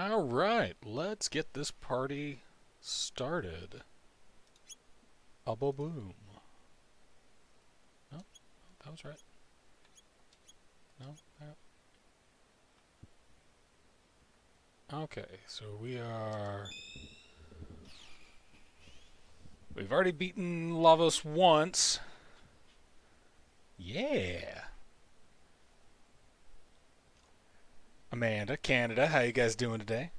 Alright, let's get this party started. Boom. No, that was right. No? Okay, so we've already beaten Lavos once. Yeah. Amanda, Canada, how you guys doing today?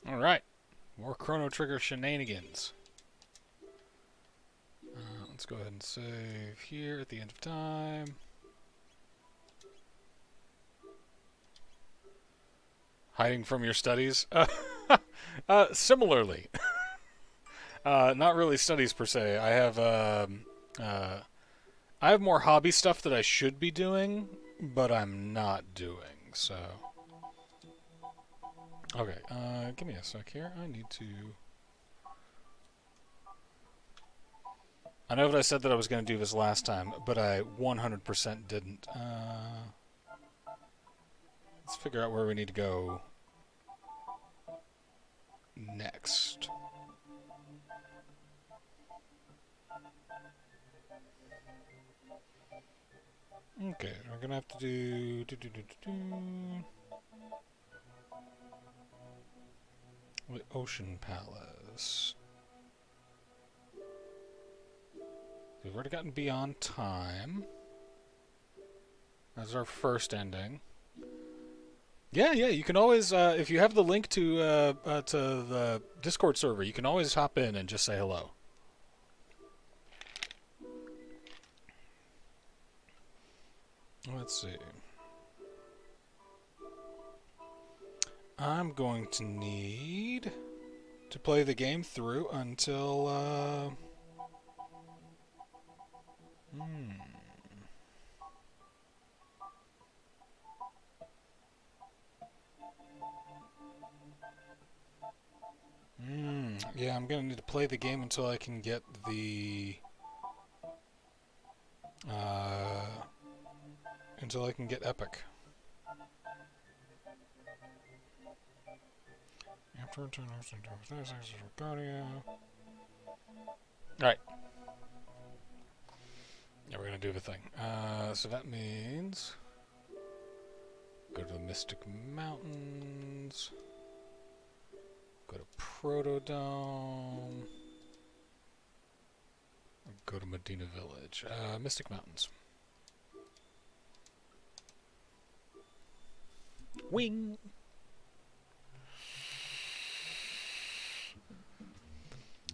Alright, more Chrono Trigger shenanigans. Let's go ahead and save here at the end of time. Hiding from your studies? Similarly. Not really studies per se. I have more hobby stuff that I should be doing, but I'm not doing, so... Okay, give me a sec here. I need to... I know that I said that I was going to do this last time, but I 100% didn't. Let's figure out where we need to go next. Okay, we're going to have to do... The Ocean Palace. We've already gotten Beyond Time. That's our first ending. Yeah, you can always, if you have the link to the Discord server, you can always hop in and just say hello. Let's see. I'm going to need to play the game through until, yeah, I'm gonna need to play the game until I can get the, until I can get Epic. Guardia. Alright. Yeah, we're gonna do the thing. So that means go to the Mystic Mountains, go to Protodome, go to Medina Village. Mystic Mountains. Wing!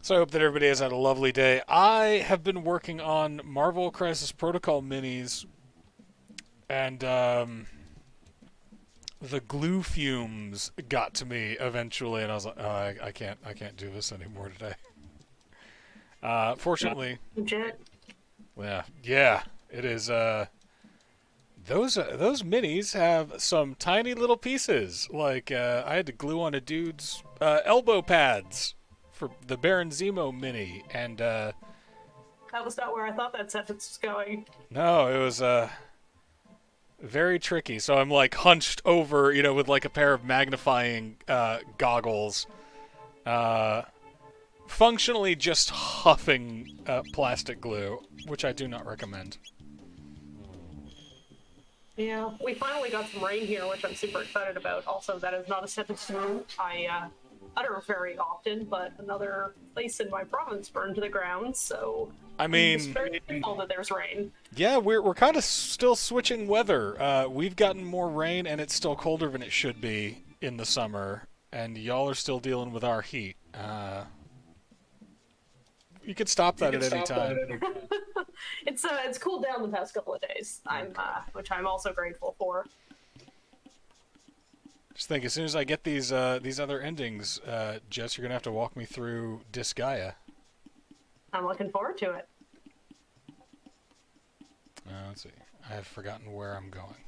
So I hope that everybody has had a lovely day. I have been working on Marvel Crisis Protocol minis, and the glue fumes got to me eventually, and I was like, oh, I can't do this anymore today. Fortunately, yeah, it is. Those minis have some tiny little pieces. Like I had to glue on a dude's elbow pads for the Baron Zemo mini, and that was not where I thought that sentence was going. No, it was very tricky. So I'm like hunched over, with like a pair of magnifying goggles, functionally just huffing plastic glue, which I do not recommend. Yeah, we finally got some rain here, which I'm super excited about. Also, that is not a sentence I utter very often, but another place in my province burned to the ground, so I mean, it's very thankful that there's rain. Yeah, we're kind of still switching weather. We've gotten more rain, and it's still colder than it should be in the summer, and y'all are still dealing with our heat. You could stop that at any time. It's cooled down the past couple of days. Which I'm also grateful for. Just think, as soon as I get these other endings, Jess, you're gonna have to walk me through Disgaea. I'm looking forward to it. Let's see. I have forgotten where I'm going.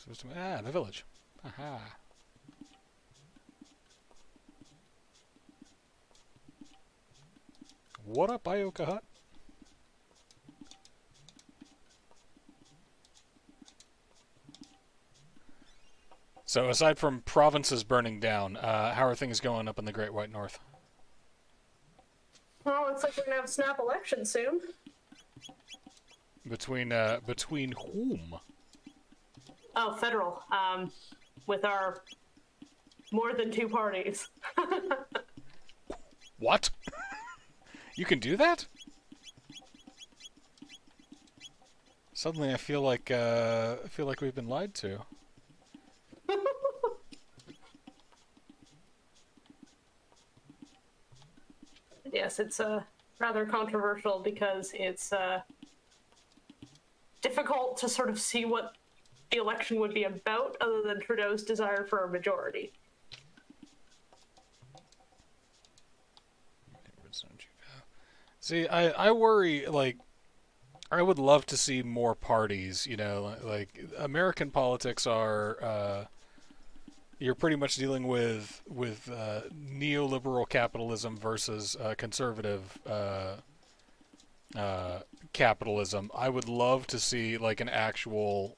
The village. Aha. What up, Ioka Hut? So, aside from provinces burning down, how are things going up in the Great White North? Well, looks like we're gonna have a snap election soon. Between whom? Oh, federal. With our more than two parties. What? You can do that? Suddenly, I feel like we've been lied to. Yes, it's rather controversial because it's difficult to sort of see what the election would be about other than Trudeau's desire for a majority. See, I worry, like, I would love to see more parties, you know, like, American politics are, you're pretty much dealing with neoliberal capitalism versus conservative capitalism. I would love to see, like, an actual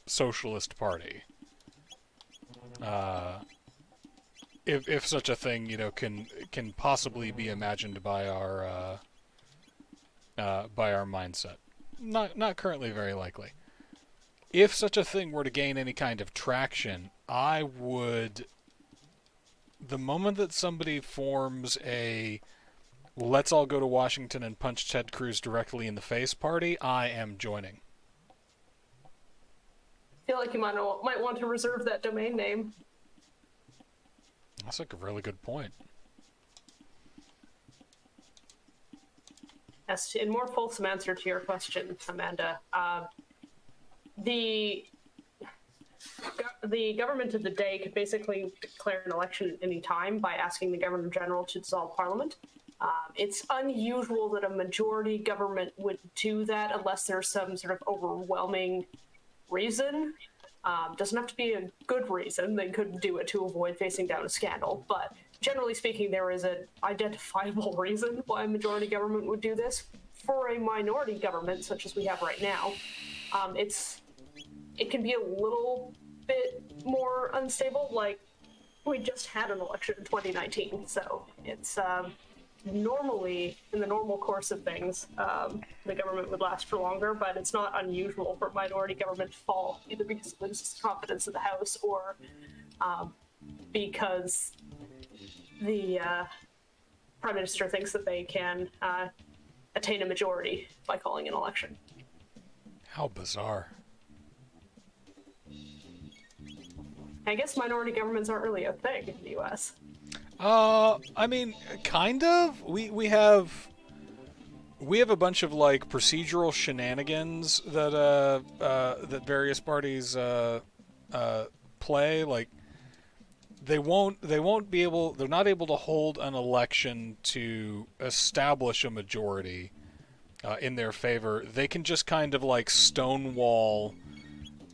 socialist party. If such a thing, you know, can possibly be imagined by our mindset. Not currently very likely. If such a thing were to gain any kind of traction, I would. The moment that somebody forms a "let's all go to Washington and punch Ted Cruz directly in the face" party, I am joining. I feel like you might want to reserve that domain name. That's like a really good point. Yes, in more fulsome answer to your question, Amanda, the government of the day could basically declare an election at any time by asking the Governor General to dissolve Parliament. It's unusual that a majority government would do that unless there's some sort of overwhelming reason. Doesn't have to be a good reason. They could do it to avoid facing down a scandal, but generally speaking, there is an identifiable reason why a majority government would do this. For a minority government, such as we have right now, it can be a little bit more unstable. Like, we just had an election in 2019, so it's normally, in the normal course of things, the government would last for longer, but it's not unusual for a minority government to fall, either because it loses confidence in the House or because the Prime Minister thinks that they can attain a majority by calling an election. How bizarre. I guess minority governments aren't really a thing in the U.S. I mean, kind of. We have a bunch of, like, procedural shenanigans that that various parties play. Like, they're not able to hold an election to establish a majority in their favor. They can just kind of, like, stonewall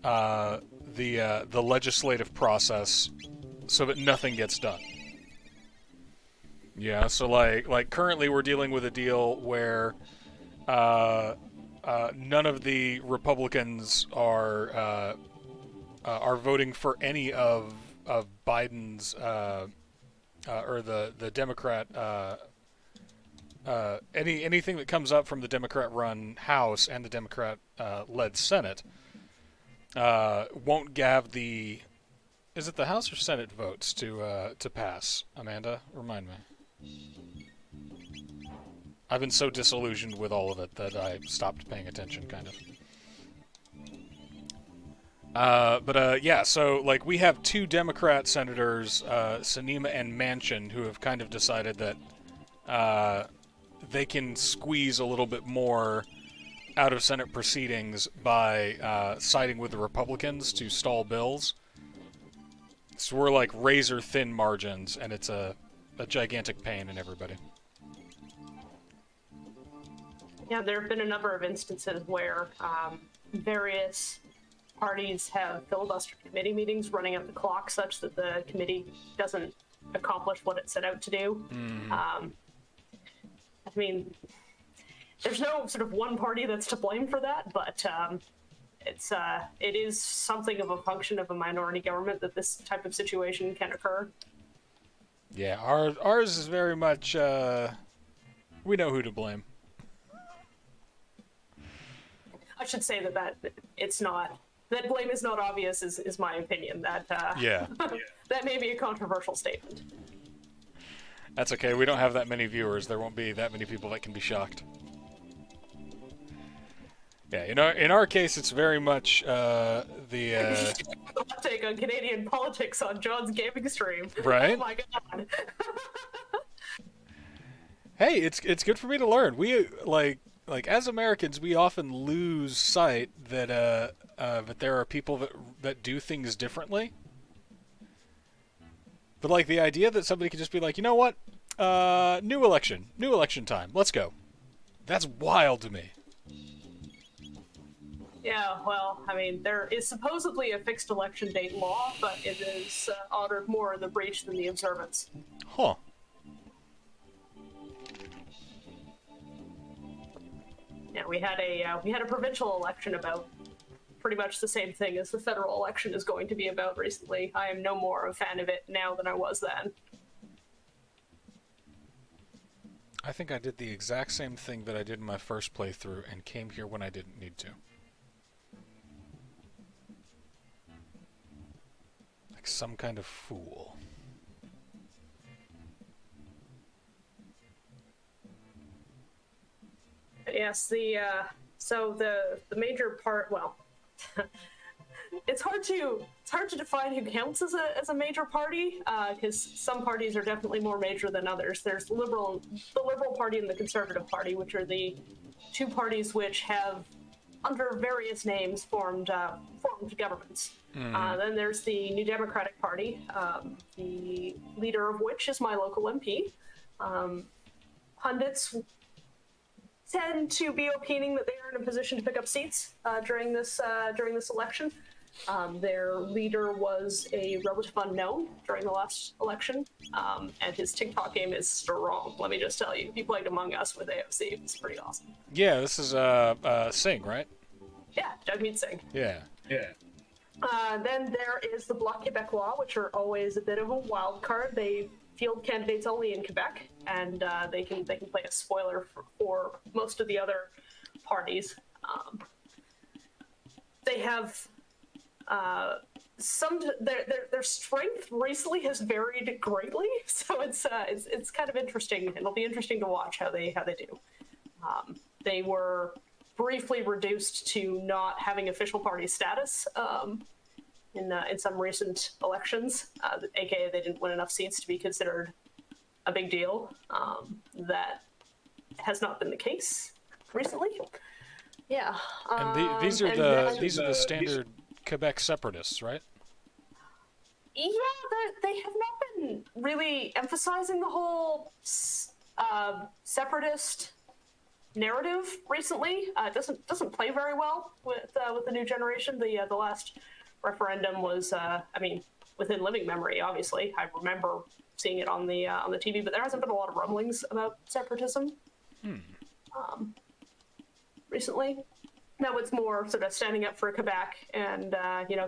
the legislative process so that nothing gets done. Yeah, so like currently we're dealing with a deal where none of the Republicans are voting for any of Biden's or the Democrat anything that comes up from the Democrat-run House and the Democrat-led Senate won't have the. Is it the House or Senate votes to pass? Amanda, remind me. I've been so disillusioned with all of it that I stopped paying attention, kind of. Yeah, so, like, we have two Democrat senators, Sinema and Manchin, who have kind of decided that they can squeeze a little bit more out of Senate proceedings by siding with the Republicans to stall bills. So we're, like, razor-thin margins, and it's a gigantic pain in everybody. Yeah, there have been a number of instances where various parties have filibustered committee meetings, running up the clock such that the committee doesn't accomplish what it set out to do. I mean, there's no sort of one party that's to blame for that, but it is something of a function of a minority government that this type of situation can occur. Yeah, ours is very much, we know who to blame. I should say that it's not, that blame is not obvious is my opinion. That Yeah. that may be a controversial statement. That's okay, we don't have that many viewers. There won't be that many people that can be shocked. Yeah, in our case, it's very much Hot take on Canadian politics on John's gaming stream. Right? Oh my god. Hey, it's good for me to learn. We like as Americans, we often lose sight that that there are people that do things differently. But like the idea that somebody could just be like, you know what, new election time, let's go. That's wild to me. Yeah, well, I mean, there is supposedly a fixed election date law, but it is honored more in the breach than the observance. Huh. Yeah, we had a provincial election about pretty much the same thing as the federal election is going to be about recently. I am no more a fan of it now than I was then. I think I did the exact same thing that I did in my first playthrough and came here when I didn't need to. Like some kind of fool. Yes, so the major part, well, it's hard to define who counts as a major party, because some parties are definitely more major than others. There's the Liberal Party and the Conservative Party, which are the two parties which have, under various names, formed governments. Then there's the New Democratic Party, the leader of which is my local MP. Pundits tend to be opining that they are in a position to pick up seats during this election. Their leader was a relative unknown during the last election, and his TikTok game is strong. Let me just tell you, he played Among Us with AOC. It's pretty awesome. Yeah, this is Singh, right? Yeah, Jagmeet Singh. Yeah. Yeah. Then there is the Bloc Québécois, which are always a bit of a wild card. They field candidates only in Quebec, and they can play a spoiler for most of the other parties. They have their strength recently has varied greatly, so it's kind of interesting. It'll be interesting to watch how they do. They were briefly reduced to not having official party status in some recent elections, aka they didn't win enough seats to be considered a big deal. That has not been the case recently. Yeah. And these are the standard Quebec separatists, right? Yeah, they have not been really emphasizing the whole separatist narrative recently. It doesn't play very well with the new generation. The last referendum was, within living memory, obviously. I remember seeing it on the TV, but there hasn't been a lot of rumblings about separatism recently. Now it's more sort of standing up for Quebec and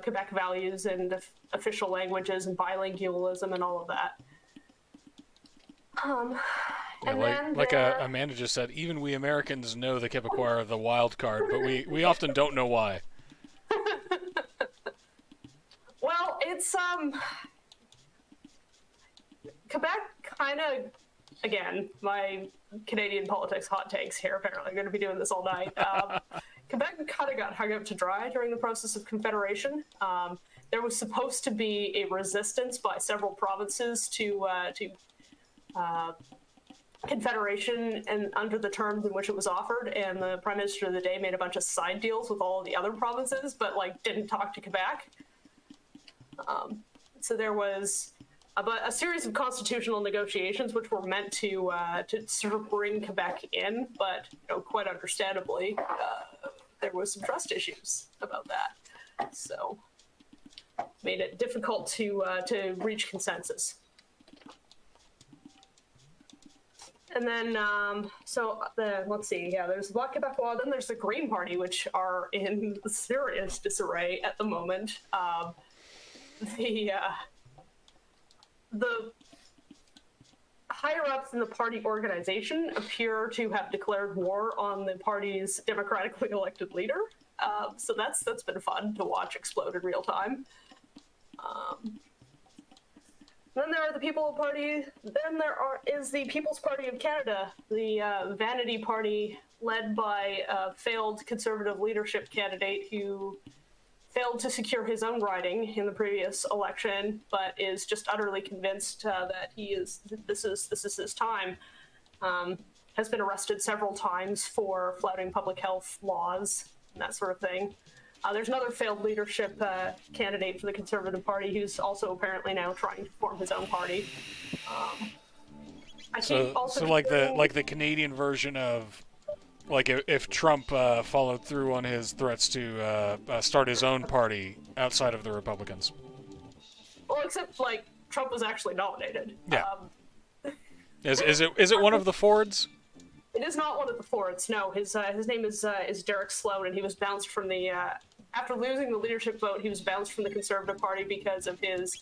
Quebec values and official languages and bilingualism and all of that. Amanda just said, even we Americans know the Quebecois are the wild card, but we often don't know why. Well, it's Quebec kind of, again, my Canadian politics hot takes here. Apparently, I'm going to be doing this all night. Quebec kind of got hung up to dry during the process of Confederation. There was supposed to be a resistance by several provinces to Confederation and under the terms in which it was offered, and the Prime Minister of the day made a bunch of side deals with all of the other provinces, but didn't talk to Quebec. So there was a series of constitutional negotiations which were meant to sort of bring Quebec in, but quite understandably, there was some trust issues about that, so made it difficult to reach consensus. And then, let's see, yeah, there's the Black Quebecois, then there's the Green Party, which are in serious disarray at the moment. The the higher ups in the party organization appear to have declared war on the party's democratically elected leader. So that's been fun to watch explode in real time. Then there are the People Party. Then is the People's Party of Canada, the vanity party led by a failed Conservative leadership candidate who failed to secure his own riding in the previous election, but is just utterly convinced that this is his time. Has been arrested several times for flouting public health laws and that sort of thing. There's another failed leadership candidate for the Conservative Party who's also apparently now trying to form his own party. So like the Canadian version of, like, if Trump followed through on his threats to start his own party outside of the Republicans. Well, except like Trump was actually nominated. Yeah. Is it one of the Fords? It is not one of the Fords. No, his name is Derek Sloan, and he was bounced from the after losing the leadership vote. He was bounced from the Conservative Party because of his,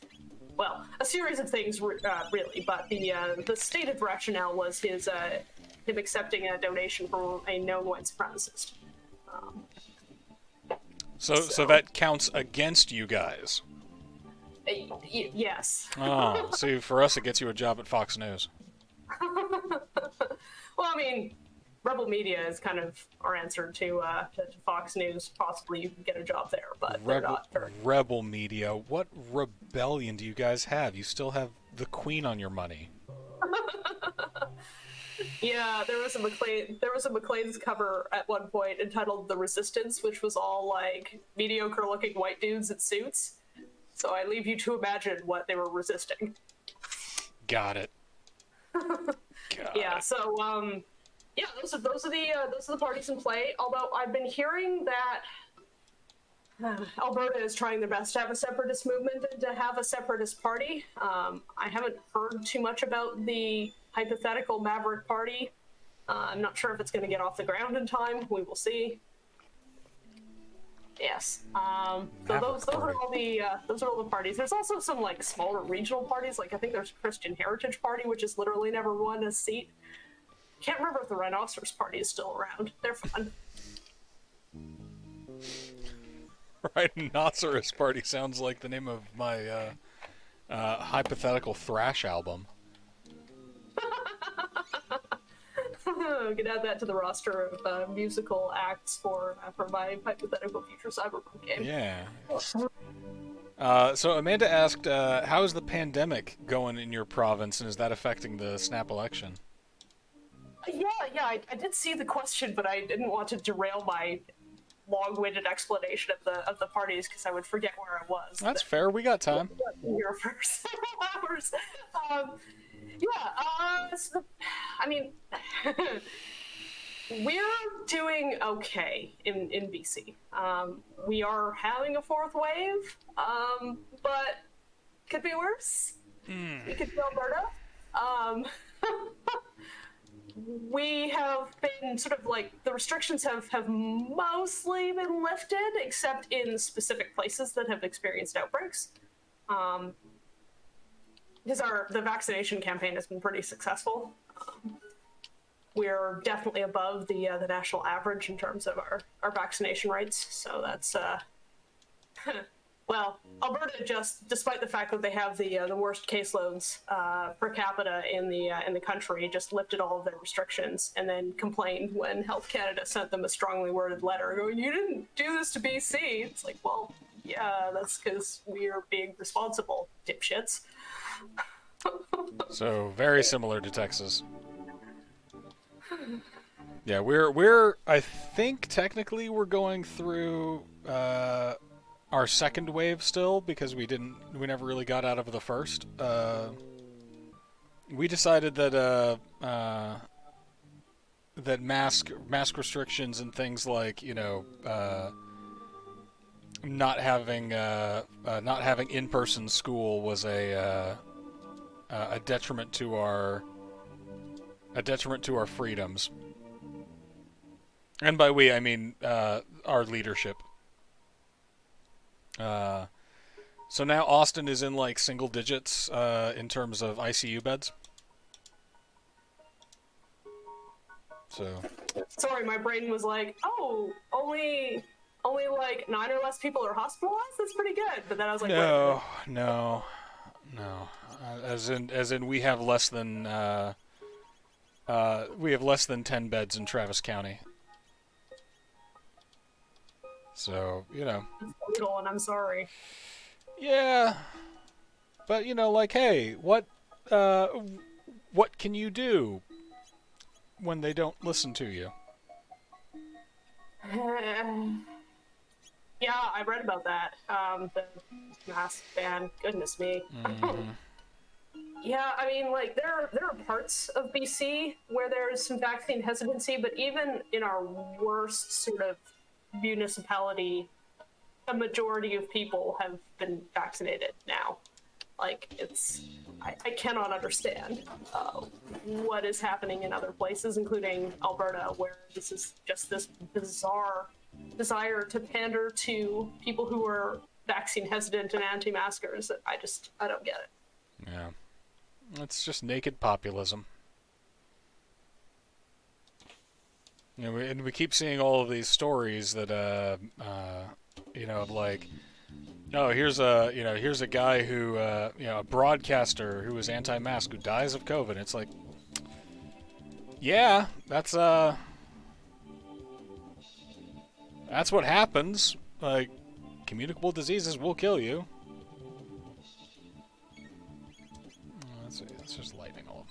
well, a series of things really. But the stated rationale was him accepting a donation from a known white supremacist. So that counts against you guys. Yes. Oh, see, for us, it gets you a job at Fox News. Well, I mean, Rebel Media is kind of our answer to Fox News. Possibly you can get a job there, but they're not. Rebel Media. What rebellion do you guys have? You still have the Queen on your money. Yeah, there was a Maclean's cover at one point entitled "The Resistance," which was all like mediocre-looking white dudes in suits. So I leave you to imagine what they were resisting. Got it. Yeah. So yeah, those are the parties in play. Although I've been hearing that Alberta is trying their best to have a separatist movement and to have a separatist party. I haven't heard too much about the hypothetical Maverick Party. I'm not sure if it's going to get off the ground in time. We will see. Yes. So those are all the parties. There's also some like smaller regional parties. Like I think there's Christian Heritage Party, which has literally never won a seat. Can't remember if the Rhinoceros Party is still around. They're fun. Rhinoceros Party sounds like the name of my hypothetical thrash album. We could add that to the roster of musical acts for my hypothetical future cyberpunk game. Yeah. So Amanda asked, how is the pandemic going in your province, and is that affecting the snap election? Yeah, I did see the question, but I didn't want to derail my long-winded explanation of the parties because I would forget where I was. That's fair. We got time. Here for several hours. I mean, we're doing okay in BC. We are having a fourth wave, but could be worse. We could be Alberta. We have been sort of like, the restrictions have mostly been lifted, except in specific places that have experienced outbreaks. Because the vaccination campaign has been pretty successful. We're definitely above the national average in terms of our vaccination rates. So that's well, Alberta just, despite the fact that they have the worst caseloads per capita in the country, just lifted all of their restrictions and then complained when Health Canada sent them a strongly worded letter going, "You didn't do this to BC." It's like, well, yeah, that's because we are being responsible, dipshits. So very similar to Texas. Yeah, we're I think technically we're going through our second wave still, because we never really got out of the first. We decided that that mask restrictions and things like, not having in-person school was a detriment to our a detriment to our freedoms. And by we, I mean our leadership. So now Austin is in like single digits in terms of ICU beds. So. Sorry, my brain was like, oh, only like 9 or less people are hospitalized. That's pretty good. But then I was like, no. As in, we have less than 10 beds in Travis County. So it's brutal, and I'm sorry. Yeah, but like, hey, what can you do when they don't listen to you? Yeah, I read about that. The mask ban. Goodness me. Mm-hmm. Yeah, I mean, like there are parts of BC where there's some vaccine hesitancy, but even in our worst sort of municipality, a majority of people have been vaccinated now. Like I cannot understand what is happening in other places, including Alberta, where this is just this bizarre desire to pander to people who are vaccine hesitant and anti-maskers. I don't get it. Yeah, it's just naked populism. And we keep seeing all of these stories that of like, oh, here's a guy who a broadcaster who is anti-mask who dies of COVID. It's like, yeah, that's what happens. Like, communicable diseases will kill you. That's just lightning all.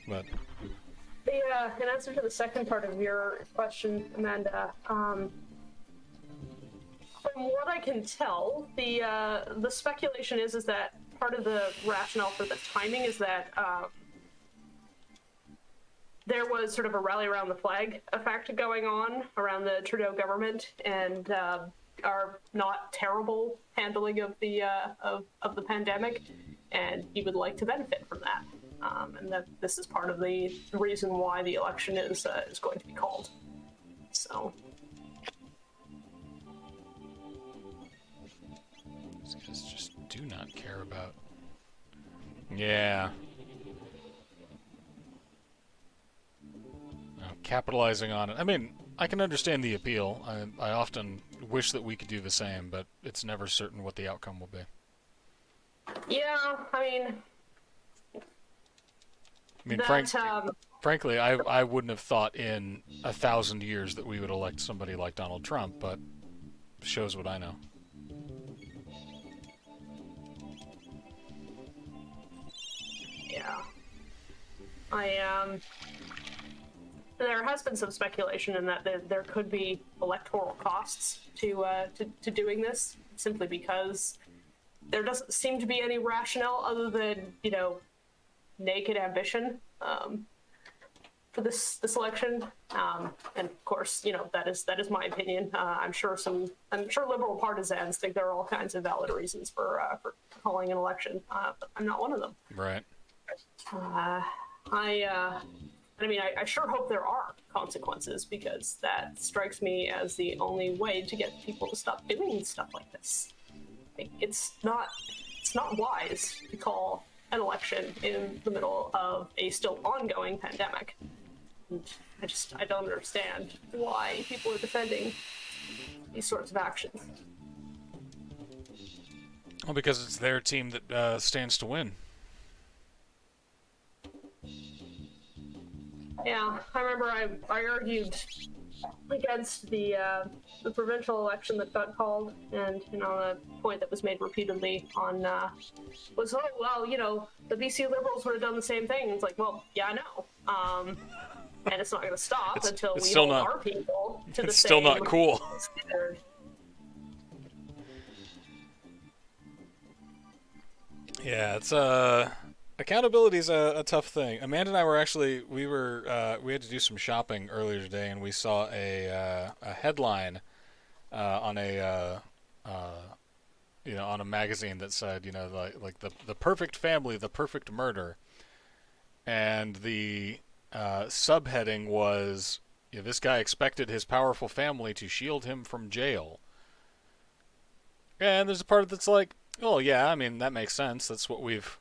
But in answer to the second part of your question, Amanda, from what I can tell, the speculation is that part of the rationale for the timing is that there was sort of a rally around the flag effect going on around the Trudeau government and our not terrible handling of the pandemic, and he would like to benefit from that. And that this is part of the reason why the election is going to be called. So. These guys just do not care about. Yeah. Capitalizing on it. I mean, I can understand the appeal. I often wish that we could do the same, but it's never certain what the outcome will be. Yeah, I mean, frankly, I wouldn't have thought in 1,000 years that we would elect somebody like Donald Trump, but it shows what I know. Yeah. There has been some speculation in that there could be electoral costs to doing this, simply because there doesn't seem to be any rationale other than naked ambition for this election, and of course that is my opinion. I'm sure liberal partisans think there are all kinds of valid reasons for calling an election, but I'm not one of them. Right. I sure hope there are consequences, because that strikes me as the only way to get people to stop doing stuff like this. It's not wise to call an election in the middle of a still ongoing pandemic. And I don't understand why people are defending these sorts of actions. Well, because it's their team that stands to win. Yeah, I remember I argued against the provincial election that got called, and the point that was made repeatedly on was, oh well, the BC Liberals would have done the same thing. It's like, well, yeah, I know, and it's not going to stop until we hold our people to the same. It's still not cool. Standard. Yeah, it's accountability is a tough thing. Amanda and I were we had to do some shopping earlier today, and we saw a headline on a magazine that said, like the perfect family, the perfect murder, and the subheading was, this guy expected his powerful family to shield him from jail. And there's a part that's like, oh yeah, I mean that makes sense. That's what we've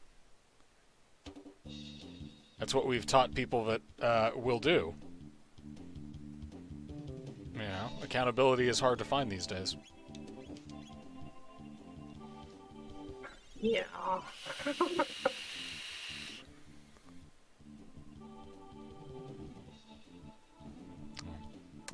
taught people that will do. Accountability is hard to find these days. Yeah.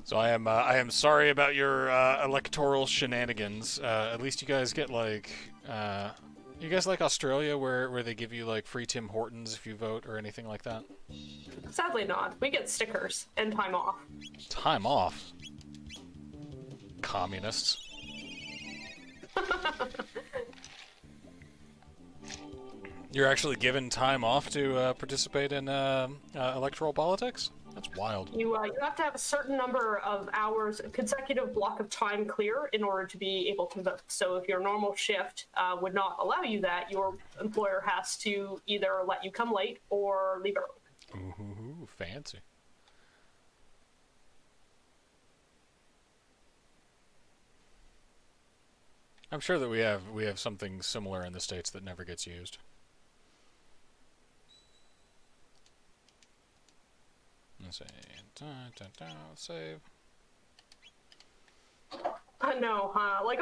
So I am sorry about your electoral shenanigans. At least you guys get you guys like Australia where they give you like free Tim Hortons if you vote or anything like that? Sadly not. We get stickers and time off. Time off? Communists. You're actually given time off to participate in electoral politics? That's wild. You have to have a certain number of hours, a consecutive block of time clear in order to be able to vote. So if your normal shift would not allow you that, your employer has to either let you come late or leave early. Ooh, fancy. I'm sure that we have something similar in the States that never gets used. Let's see. Save. No, like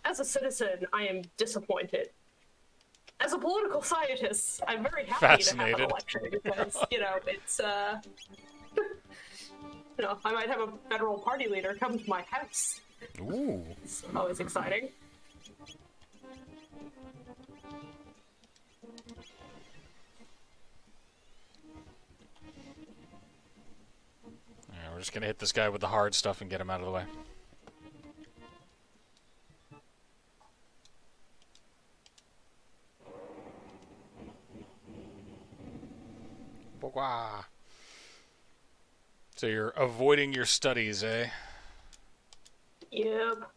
as a citizen, I am disappointed. As a political scientist, I'm very happy to have an election because it's I might have a federal party leader come to my house. Ooh, it's always exciting. We're just gonna hit this guy with the hard stuff and get him out of the way. So you're avoiding your studies, eh? Yep.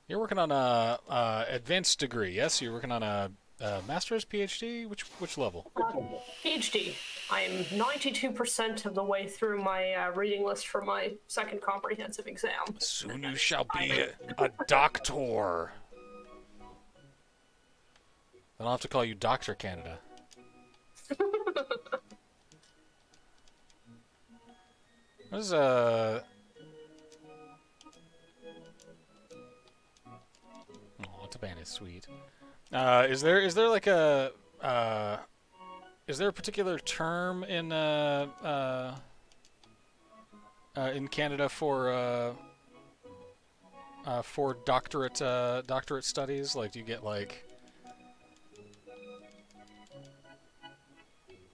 You're working on a advanced degree, yes? You're working on a master's, PhD? Which level? PhD. I am 92% of the way through my reading list for my second comprehensive exam. Soon you shall be a doctor. Then I'll have to call you Dr. Canada. What is Oh, Taban is sweet. Is there like a is there a particular term in Canada for doctorate studies? Like, do you get like?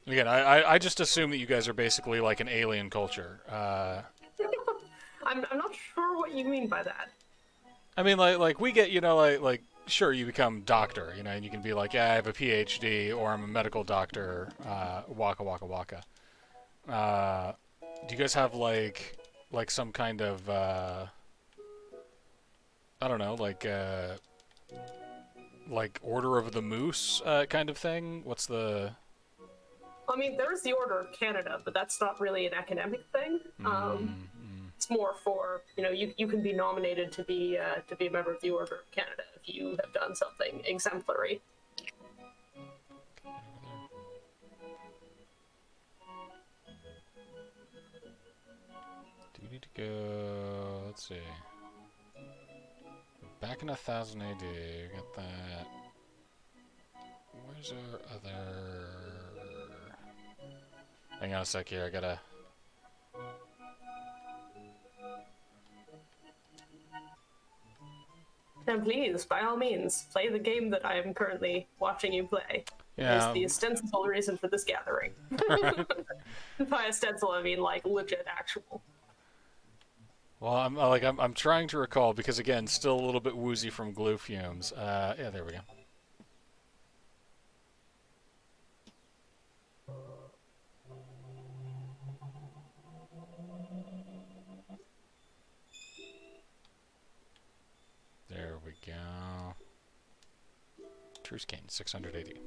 Again, I just assume that you guys are basically like an alien culture. I'm not sure what you mean by that. I mean, like we get, like sure, you become doctor, and you can be like, yeah, I have a PhD or I'm a medical doctor, waka waka waka. Do you guys have like some kind of I don't know, like Order of the Moose kind of thing? What's the? I mean, there's the Order of Canada, but that's not really an academic thing. It's more for you can be nominated to be a member of the Order of Canada if you have done something exemplary. Do we need to go? Let's see. Back in 1000 AD, got that. Where's our other? Hang on a sec here, I gotta. And please, by all means, play the game that I am currently watching you play. Yeah. Is the ostensible reason for this gathering. By ostensible, I mean like legit, actual. Well, I'm trying to recall because again, still a little bit woozy from glue fumes. Yeah, there we go. There we go. Truce King, 680.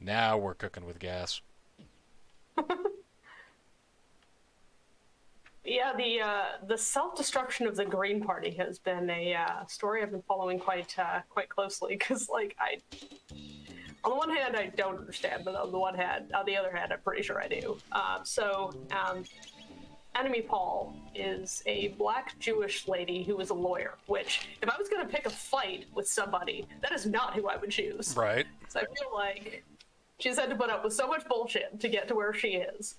Now we're cooking with gas. Yeah, the self-destruction of the Green Party has been a story I've been following quite closely, because like on the one hand I don't understand, but on the other hand I'm pretty sure I do. Enemy Paul is a black Jewish lady who is a lawyer, which, if I was going to pick a fight with somebody, that is not who I would choose. Right. So I feel like she's had to put up with so much bullshit to get to where she is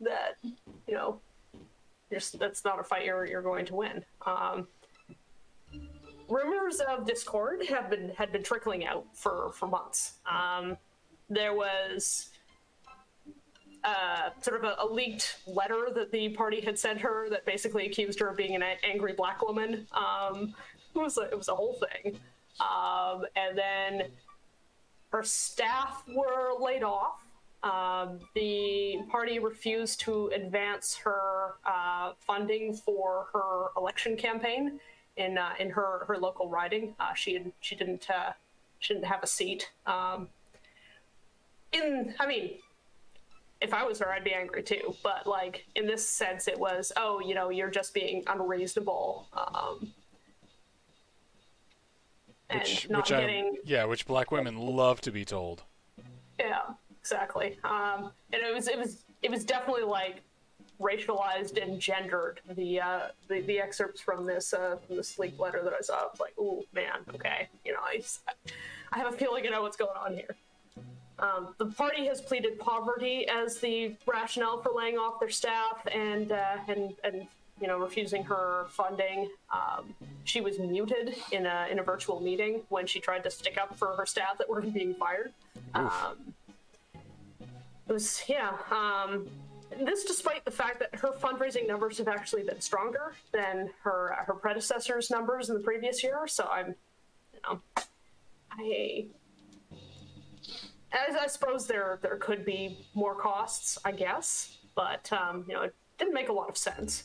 that, you know, that's not a fight you're going to win. Rumors of discord had been trickling out for months. There was sort of a leaked letter that the party had sent her that basically accused her of being an angry black woman. It was a whole thing. And then her staff were laid off. The party refused to advance her funding for her election campaign in her local riding. She didn't have a seat. If I was her, I'd be angry too. But like in this sense, it was, oh, you know, you're just being unreasonable. Which black women love to be told. Yeah, exactly. And it was definitely like racialized and gendered. The excerpts from this leaked letter that I saw, I was like, ooh, man, okay, you know, I have a feeling I know what's going on here. The party has pleaded poverty as the rationale for laying off their staff and you know, refusing her funding. She was muted in a virtual meeting when she tried to stick up for her staff that were being fired. This despite the fact that her fundraising numbers have actually been stronger than her predecessor's numbers in the previous year. So I suppose there could be more costs, I guess, but you know, it didn't make a lot of sense.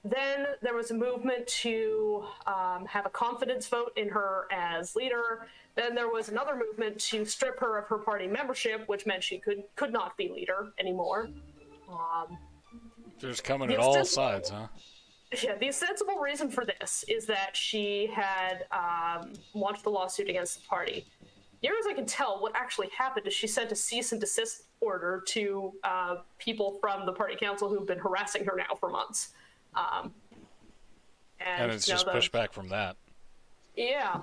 Then there was a movement to have a confidence vote in her as leader. Then there was another movement to strip her of her party membership, which meant she could not be leader anymore. Just coming at all sides, huh? Yeah, the ostensible reason for this is that she had launched a lawsuit against the party. Near as I can tell, what actually happened is she sent a cease and desist order to people from the party council who've been harassing her now for months. And it's just pushback from that. Yeah.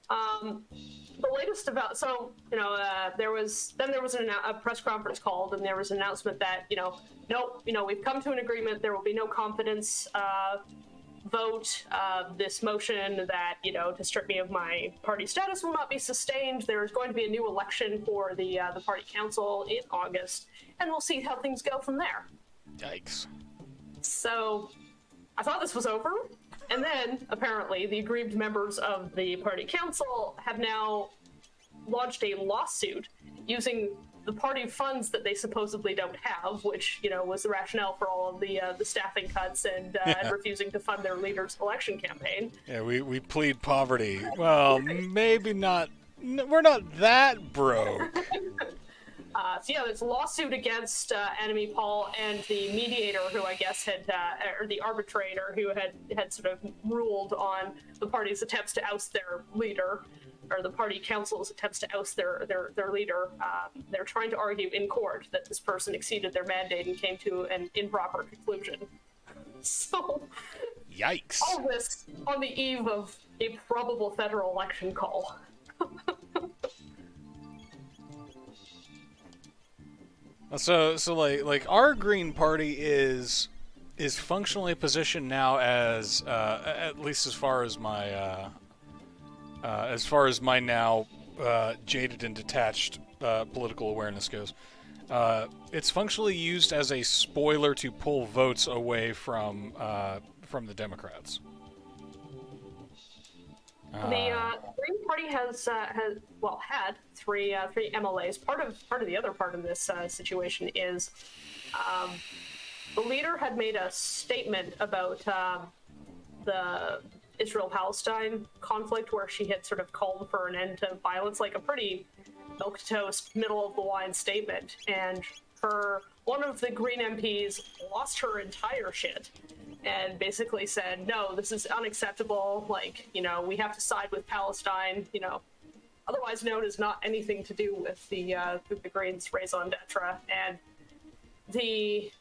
The latest about, so, you know, there was a press conference called, and there was an announcement that, you know, nope, you know, we've come to an agreement, there will be no confidence vote. This motion that, you know, to strip me of my party status will not be sustained. There's going to be a new election for the party council in August, and we'll see how things go from there. Yikes. So I thought this was over, and then apparently the aggrieved members of the party council have now launched a lawsuit using the party funds that they supposedly don't have, which, you know, was the rationale for all of the staffing cuts and refusing to fund their leader's election campaign. Yeah, we plead poverty. Well, maybe not. We're not that broke. So yeah, there's a lawsuit against Enemy Paul and the mediator, who I guess had, or the arbitrator, who had sort of ruled on the party's attempts to oust their leader, or the party council's attempts to oust their leader. They're trying to argue in court that this person exceeded their mandate and came to an improper conclusion. So, yikes! All this on the eve of a probable federal election call. So like our Green Party is functionally positioned now as at least as far as my now jaded and detached political awareness goes, it's functionally used as a spoiler to pull votes away from the Democrats. The Green Party had three MLAs. Part of the other part of this situation is the leader had made a statement about the Israel-Palestine conflict, where she had sort of called for an end to violence, like a pretty milquetoast, middle of the line statement, and one of the Green MPs lost her entire shit and basically said, no, this is unacceptable. Like, we have to side with Palestine, otherwise known as not anything to do with the Greens' raison d'etre. And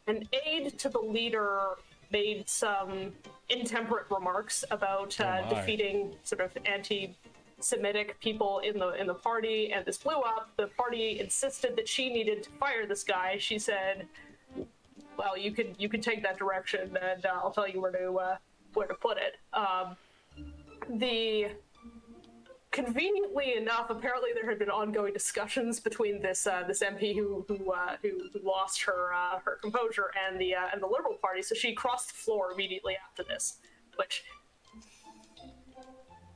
an aide to the leader made some intemperate remarks about defeating sort of anti-Semitic people in the party, and this blew up. The party insisted that she needed to fire this guy. She said, well, you could take that direction, and I'll tell you where to put it. Conveniently enough, apparently there had been ongoing discussions between this MP who lost her composure and the Liberal Party. So she crossed the floor immediately after this, which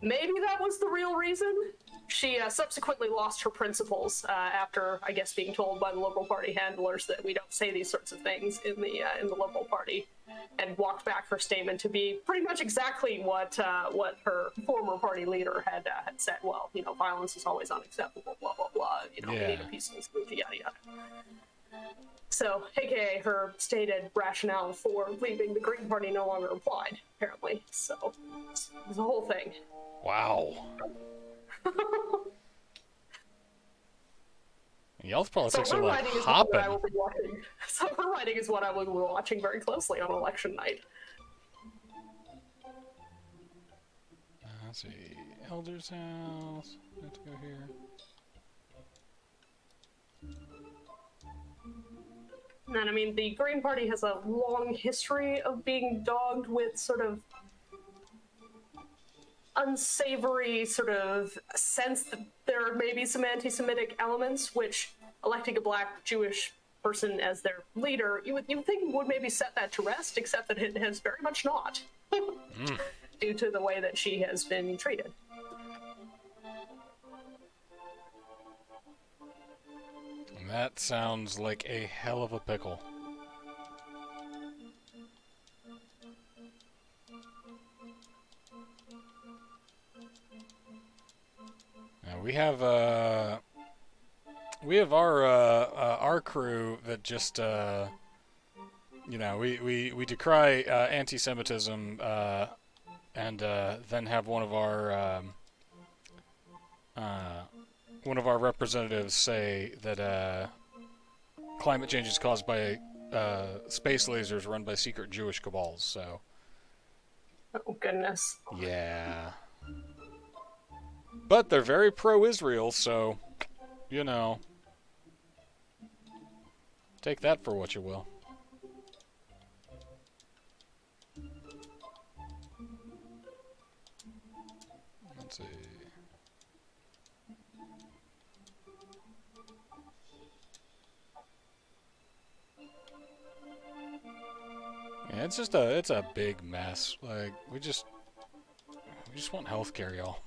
maybe that was the real reason. She subsequently lost her principles after, I guess, being told by the Liberal Party handlers that we don't say these sorts of things in the Liberal Party, and walked back her statement to be pretty much exactly what her former party leader had said. Well, violence is always unacceptable. Blah blah blah. We need a peaceful solution. Yada yada. So, aka her stated rationale for leaving the Green Party no longer applied, apparently. So, it's the whole thing. Wow. Y'all's politics are like hopping. So her writing is what I will be watching very closely on election night. Let's see. Elder's house. Let's go here. And I mean, the Green Party has a long history of being dogged with sort of unsavory sort of sense that there may be some anti-Semitic elements, which electing a black Jewish person as their leader, you would think would maybe set that to rest, except that it has very much not, due to the way that she has been treated. That sounds like a hell of a pickle. We have our crew that just we decry anti-Semitism and then have one of our representatives say that climate change is caused by space lasers run by secret Jewish cabals. So. Oh goodness. Yeah. But they're very pro-Israel, so, take that for what you will. Let's see. Yeah, it's a big mess. Like, we just want healthcare, y'all.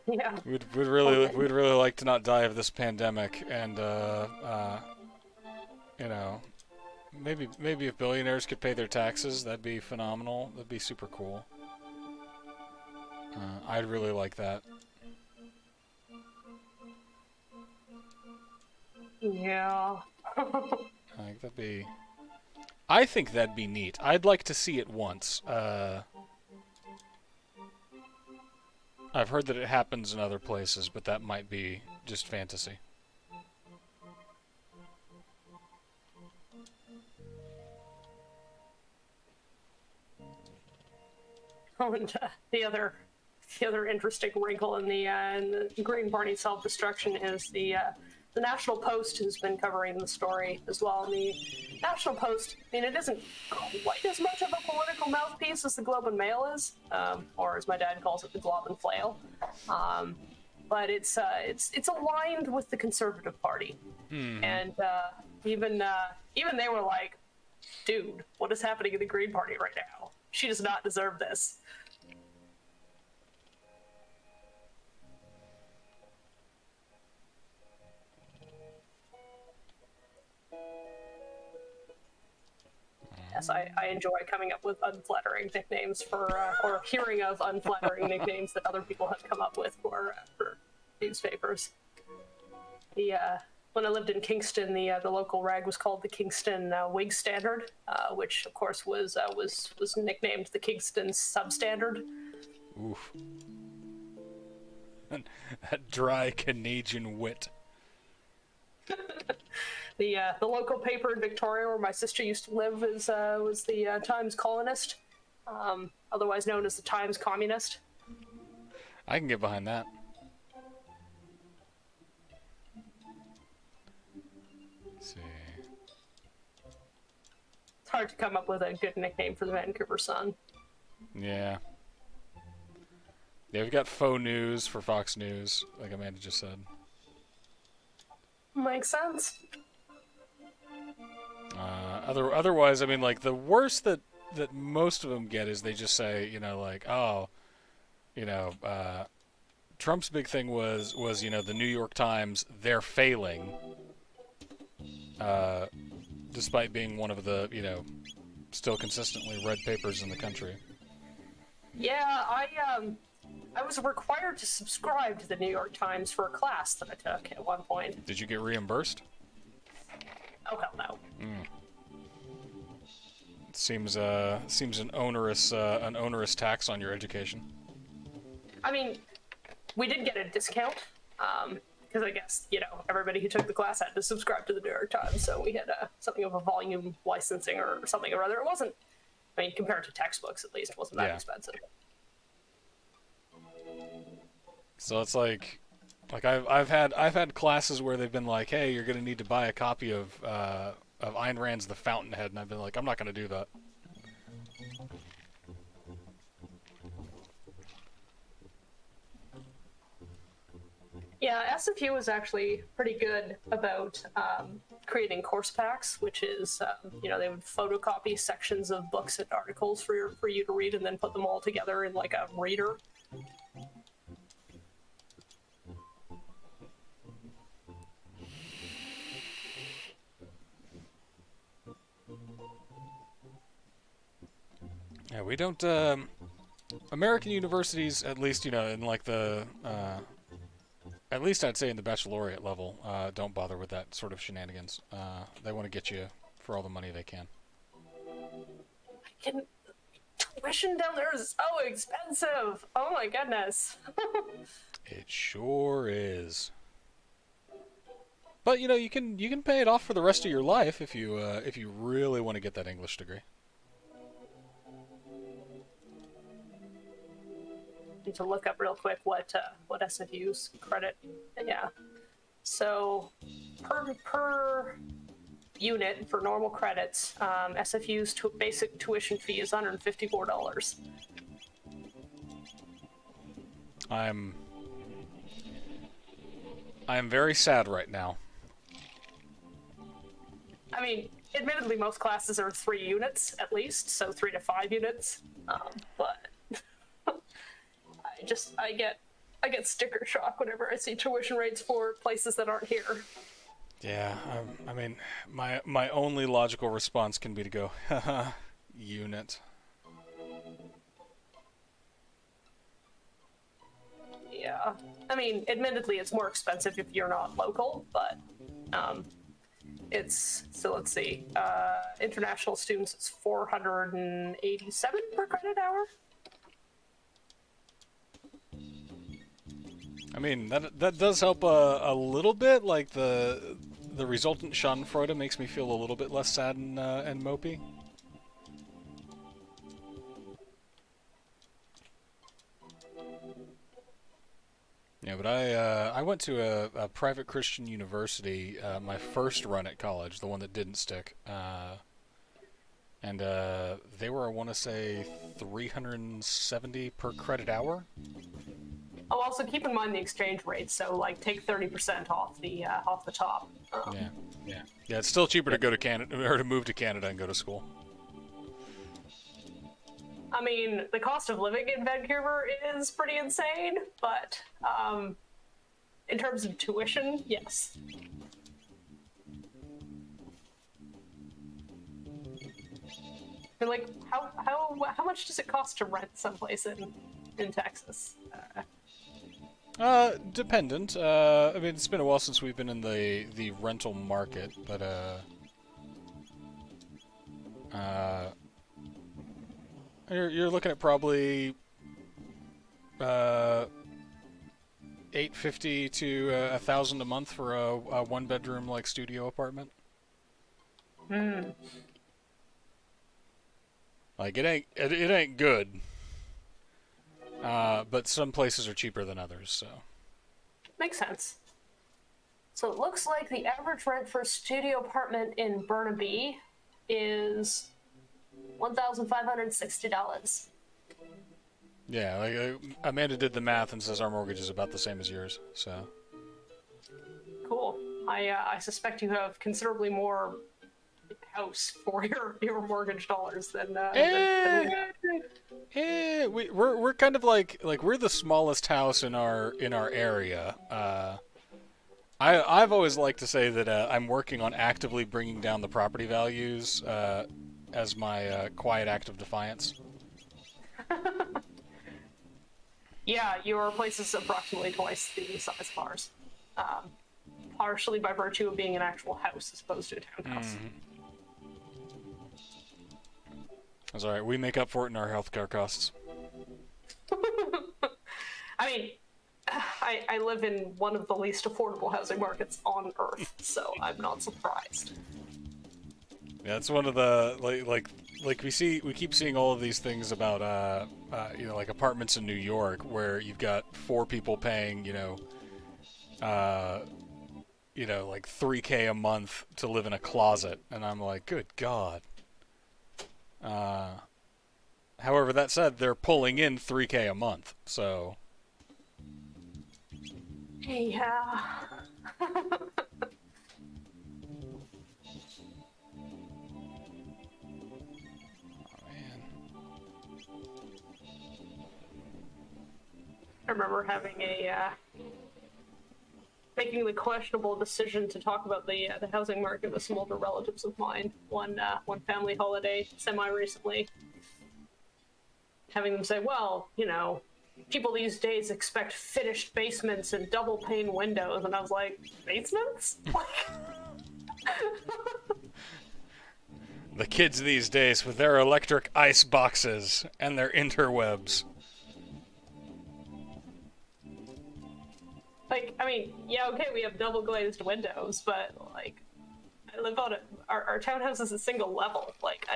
Yeah. We'd really like to not die of this pandemic, and maybe if billionaires could pay their taxes, that'd be phenomenal. That'd be super cool. I'd really like that. Yeah. I think that'd be neat. I'd like to see it once. I've heard that it happens in other places, but that might be just fantasy. Oh, and the other interesting wrinkle in the Green Party self-destruction is the National Post has been covering the story as well. And the National Post, I mean, it isn't quite as much of a political mouthpiece as the Globe and Mail is, or as my dad calls it, the Glob and Flail. But it's aligned with the Conservative Party, and even they were like, "Dude, what is happening in the Green Party right now? She does not deserve this." Yes, I enjoy coming up with unflattering nicknames or hearing of unflattering nicknames that other people have come up with for newspapers. The when I lived in Kingston, the local rag was called the Kingston Wig Standard, which of course was nicknamed the Kingston Substandard. Oof. That dry Canadian wit. The local paper in Victoria, where my sister used to live, was the Times Colonist, otherwise known as the Times Communist. I can get behind that. Let's see. It's hard to come up with a good nickname for the Vancouver Sun. Yeah. Yeah, we've got faux news for Fox News, like Amanda just said. Makes sense. Otherwise, I mean, like, the worst that most of them get is they just say, you know, like, oh, you know, Trump's big thing was you know, the New York Times, they're failing, despite being one of the, you know, still consistently read papers in the country. Yeah, I was required to subscribe to the New York Times for a class that I took at one point. Did you get reimbursed? Oh hell no. Seems an onerous tax on your education. I mean, we did get a discount, because I guess, you know, everybody who took the class had to subscribe to the New York Times, so we had something of a volume licensing or something or other. It wasn't, I mean, compared to textbooks at least, it wasn't that expensive. So it's like I've had classes where they've been like, hey, you're gonna need to buy a copy of Ayn Rand's The Fountainhead, and I've been like, I'm not gonna do that. Yeah, SFU is actually pretty good about creating course packs, which is, you know, they would photocopy sections of books and articles for you to read and then put them all together in like a reader. Yeah, we don't. American universities, at least, you know, in like the, at least I'd say in the baccalaureate level, don't bother with that sort of shenanigans. They want to get you for all the money they can. Tuition down there is so expensive. Oh my goodness. It sure is. But you know, you can pay it off for the rest of your life if you really want to get that English degree. Need to look up real quick what SFU's credit. Yeah. So per unit for normal credits, SFU's basic tuition fee is $154. I'm very sad right now. I mean, admittedly, most classes are 3 units at least, so 3 to 5 units. But I get sticker shock whenever I see tuition rates for places that aren't here. Yeah, I mean, my only logical response can be to go, haha, unit. Yeah, I mean, admittedly, it's more expensive if you're not local, but it's, so let's see, international students, it's $487 per credit hour. I mean, that does help a little bit. Like the resultant Schadenfreude makes me feel a little bit less sad and mopey. Yeah, but I went to a private Christian university my first run at college, the one that didn't stick, and they were, I want to say, $370 per credit hour. Oh, also keep in mind the exchange rate. So, like, take 30% off the top. Yeah. It's still cheaper to go to Canada or to move to Canada and go to school. I mean, the cost of living in Vancouver is pretty insane, but in terms of tuition, yes. And like, how much does it cost to rent someplace in Texas? Dependent. I mean, it's been a while since we've been in the rental market, but uh, you're looking at probably uh, 850 to 1,000 a month for a one bedroom like studio apartment. Hmm. Like it ain't good. But some places are cheaper than others, so. Makes sense. So it looks like the average rent for a studio apartment in Burnaby is $1,560. Yeah, like Amanda did the math and says our mortgage is about the same as yours, so. Cool. I suspect you have considerably more house for your mortgage dollars than we have. We're kind of like we're the smallest house in our area. I've always liked to say that I'm working on actively bringing down the property values as my quiet act of defiance. Yeah, your place is approximately twice the size of ours. Partially by virtue of being an actual house as opposed to a townhouse. That's alright, we make up for it in our healthcare costs. I mean, I live in one of the least affordable housing markets on Earth, so I'm not surprised. Yeah, it's one of the like we keep seeing all of these things about like apartments in New York where you've got 4 people paying like $3K a month to live in a closet, and I'm like, good God. However, that said, they're pulling in $3K a month, so. Yeah. I remember having making the questionable decision to talk about the housing market with some older relatives of mine. One family holiday semi-recently, having them say, "Well, people these days expect finished basements and double pane windows," and I was like, "Basements?" The kids these days with their electric ice boxes and their interwebs. Like, I mean, yeah, okay, we have double glazed windows, but like, I live on our townhouse is a single level. Like,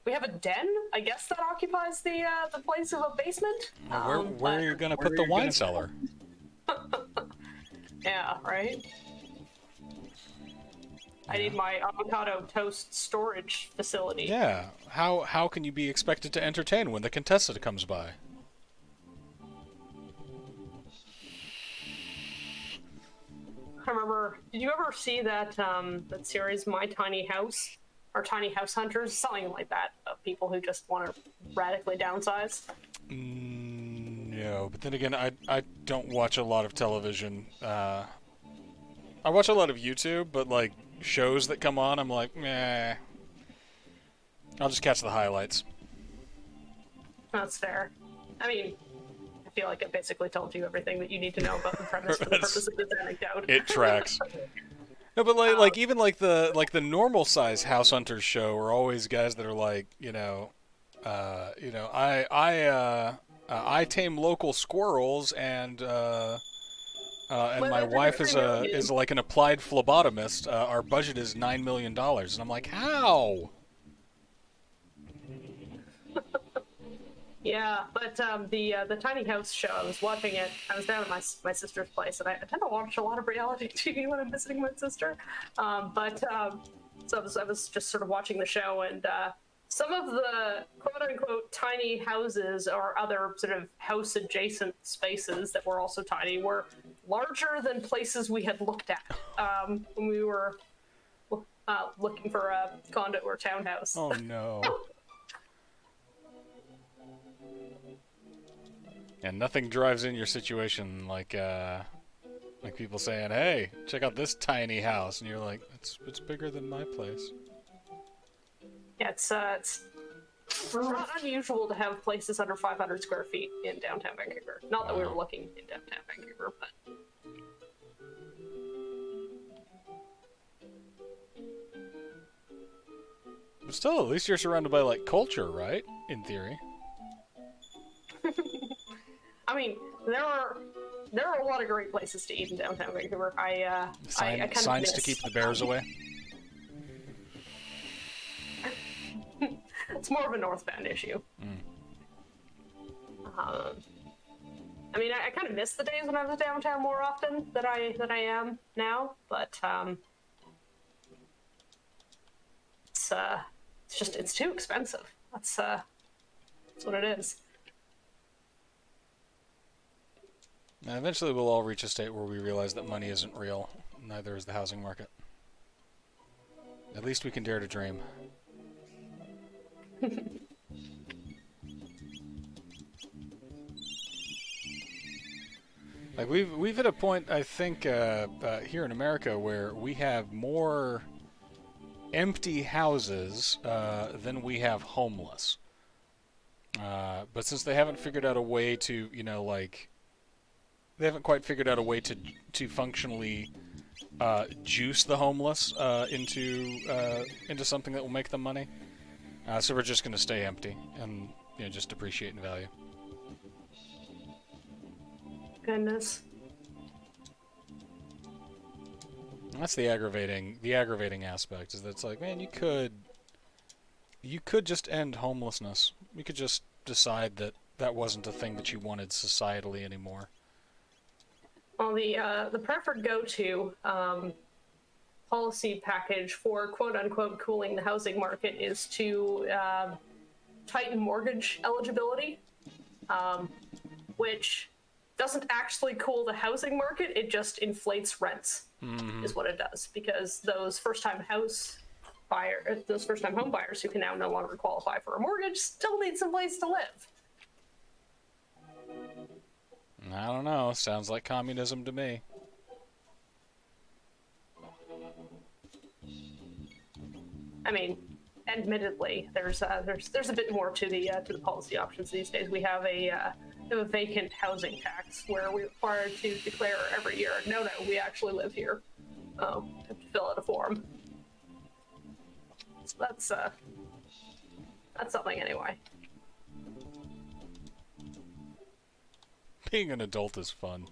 we have a den, I guess, that occupies the place of a basement. Where are you gonna put the wine cellar? Yeah, right. I need my avocado toast storage facility. Yeah. How can you be expected to entertain when the Contessa comes by? I remember. Did you ever see that that series, My Tiny House, or Tiny House Hunters, something like that, of people who just want to radically downsize? No, but then again, I don't watch a lot of television. I watch a lot of YouTube, but like shows that come on, I'm like, meh. I'll just catch the highlights. That's fair. I mean, I feel like I basically told you everything that you need to know about the premise for the purpose of this anecdote. It tracks. No, but like even like the normal size House Hunters show are always guys that are like, I tame local squirrels and my wife is like an applied phlebotomist. Our budget is $9 million, and I'm like, how? Yeah, but the tiny house show, I was watching it. I was down at my sister's place, and I tend to watch a lot of reality TV when I'm visiting my sister. So I was just sort of watching the show, and some of the quote unquote tiny houses or other sort of house adjacent spaces that were also tiny were larger than places we had looked at when we were looking for a condo or townhouse. Oh no. And nothing drives in your situation like people saying, "Hey, check out this tiny house," and you're like, "It's bigger than my place." Yeah, it's It's not unusual to have places under 500 square feet in downtown Vancouver. Not that we were looking in downtown Vancouver, but... But still, at least you're surrounded by, like, culture, right? In theory. I mean, there are a lot of great places to eat in downtown Vancouver. I kind of signs miss, to keep the bears away. It's more of a northbound issue. I mean, I kind of miss the days when I was downtown more often than I am now, but it's too expensive. That's what it is. And eventually we'll all reach a state where we realize that money isn't real. Neither is the housing market. At least we can dare to dream. Like we've hit a point, I think, here in America where we have more empty houses than we have homeless. But since they haven't figured out a way to, you know, like, they haven't quite figured out a way to functionally juice the homeless into something that will make them money. So we're just going to stay empty and, you know, just depreciate in value. Goodness. And that's the aggravating aspect, is that it's like, man, you could just end homelessness. You could just decide that that wasn't a thing that you wanted societally anymore. Well, the preferred go-to policy package for quote-unquote cooling the housing market is to tighten mortgage eligibility, which doesn't actually cool the housing market, it just inflates rents, is what it does, because those first-time home buyers who can now no longer qualify for a mortgage still need some place to live. I don't know. Sounds like communism to me. I mean, admittedly, there's a bit more to the policy options these days. We have a vacant housing tax where we're required to declare every year, no, we actually live here. Have to fill out a form. So that's something anyway. Being an adult is fun.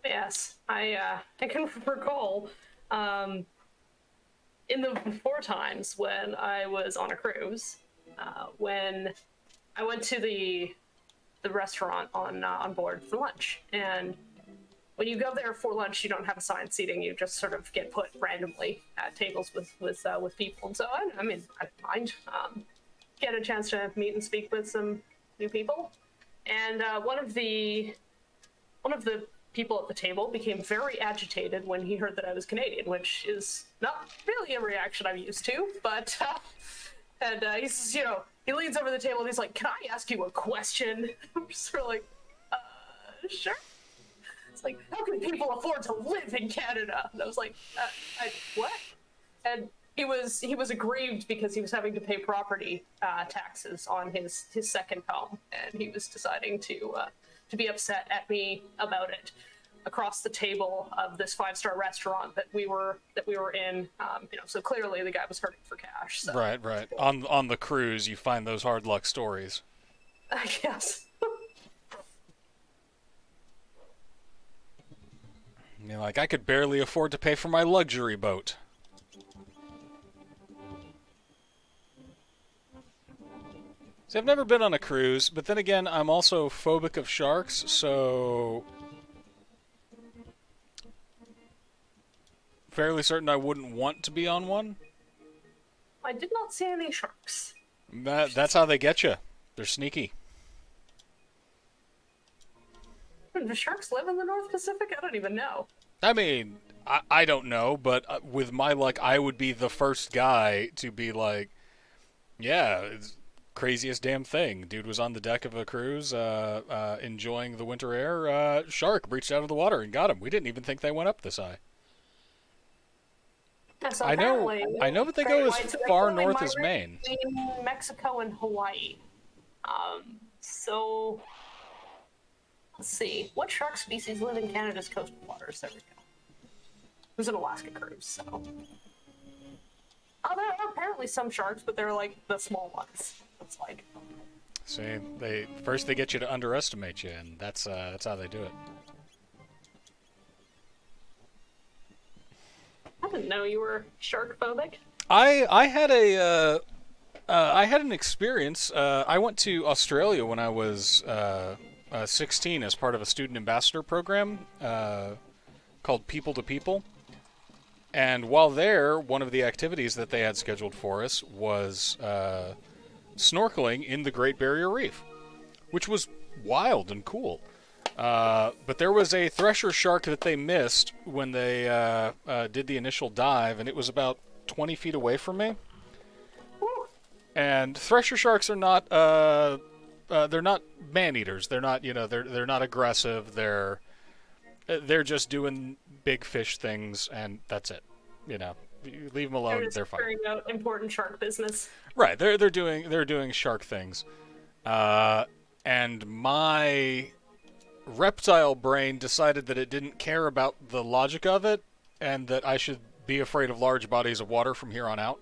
Yes, I can recall in the before times when I was on a cruise, when I went to the restaurant on board for lunch, and when you go there for lunch, you don't have assigned seating. You just sort of get put randomly at tables with people. And so I mean, I don't mind. Get a chance to meet and speak with some new people, and one of the people at the table became very agitated when he heard that I was Canadian, which is not really a reaction I'm used to. But and he says, you know, he leans over the table and he's like, "Can I ask you a question?" I'm just sort of like, sure. It's like, how can people afford to live in Canada? And I was like, what? And he was aggrieved because he was having to pay property taxes on his second home, and he was deciding to be upset at me about it across the table of this 5-star restaurant that we were in. You know, so clearly the guy was hurting for cash. So. Right. On the cruise, you find those hard luck stories. I guess. I mean, like, I could barely afford to pay for my luxury boat. See, I've never been on a cruise, but then again, I'm also phobic of sharks, so fairly certain I wouldn't want to be on one. I did not see any sharks. That's how they get you. They're sneaky. Do sharks live in the North Pacific? I don't even know. I mean, I don't know, but with my luck, I would be the first guy to be like, yeah, it's craziest damn thing. Dude was on the deck of a cruise, enjoying the winter air. Shark breached out of the water and got him. We didn't even think they went up this high. Yeah, so I know, apparently, but they great go as whites are far currently north as migrating Maine. between Mexico and Hawaii. So let's see, what shark species live in Canada's coastal waters? There we go. There's an Alaska cruise, so. Oh, there are apparently some sharks, but they're like the small ones. It's like. See, they get you to underestimate you, and that's how they do it. I didn't know you were shark phobic. I had I had an experience. I went to Australia when I was 16 as part of a student ambassador program called People to People. And while there, one of the activities that they had scheduled for us was snorkeling in the Great Barrier Reef, which was wild and cool. But there was a thresher shark that they missed when they did the initial dive, and it was about 20 feet away from me. And thresher sharks are not they're not man-eaters. They're not, they're not aggressive. They're just doing big fish things, and that's it. You leave them alone, they're fine. Carrying out important shark business. Right, they're doing shark things, and my reptile brain decided that it didn't care about the logic of it, and that I should be afraid of large bodies of water from here on out.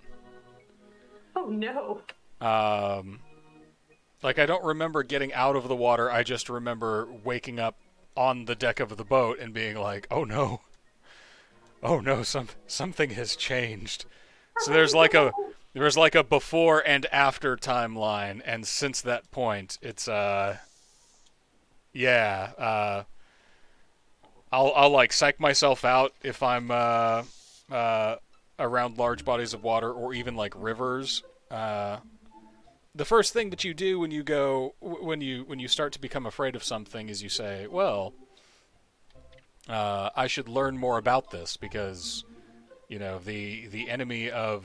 Oh no. Like, I don't remember getting out of the water. I just remember waking up on the deck of the boat and being like, "Oh no, something has changed." So there's like a before and after timeline, and since that point, it's I'll like psych myself out if I'm around large bodies of water or even like rivers. The first thing that you do when you start to become afraid of something is you say, "Well, I should learn more about this because, the enemy of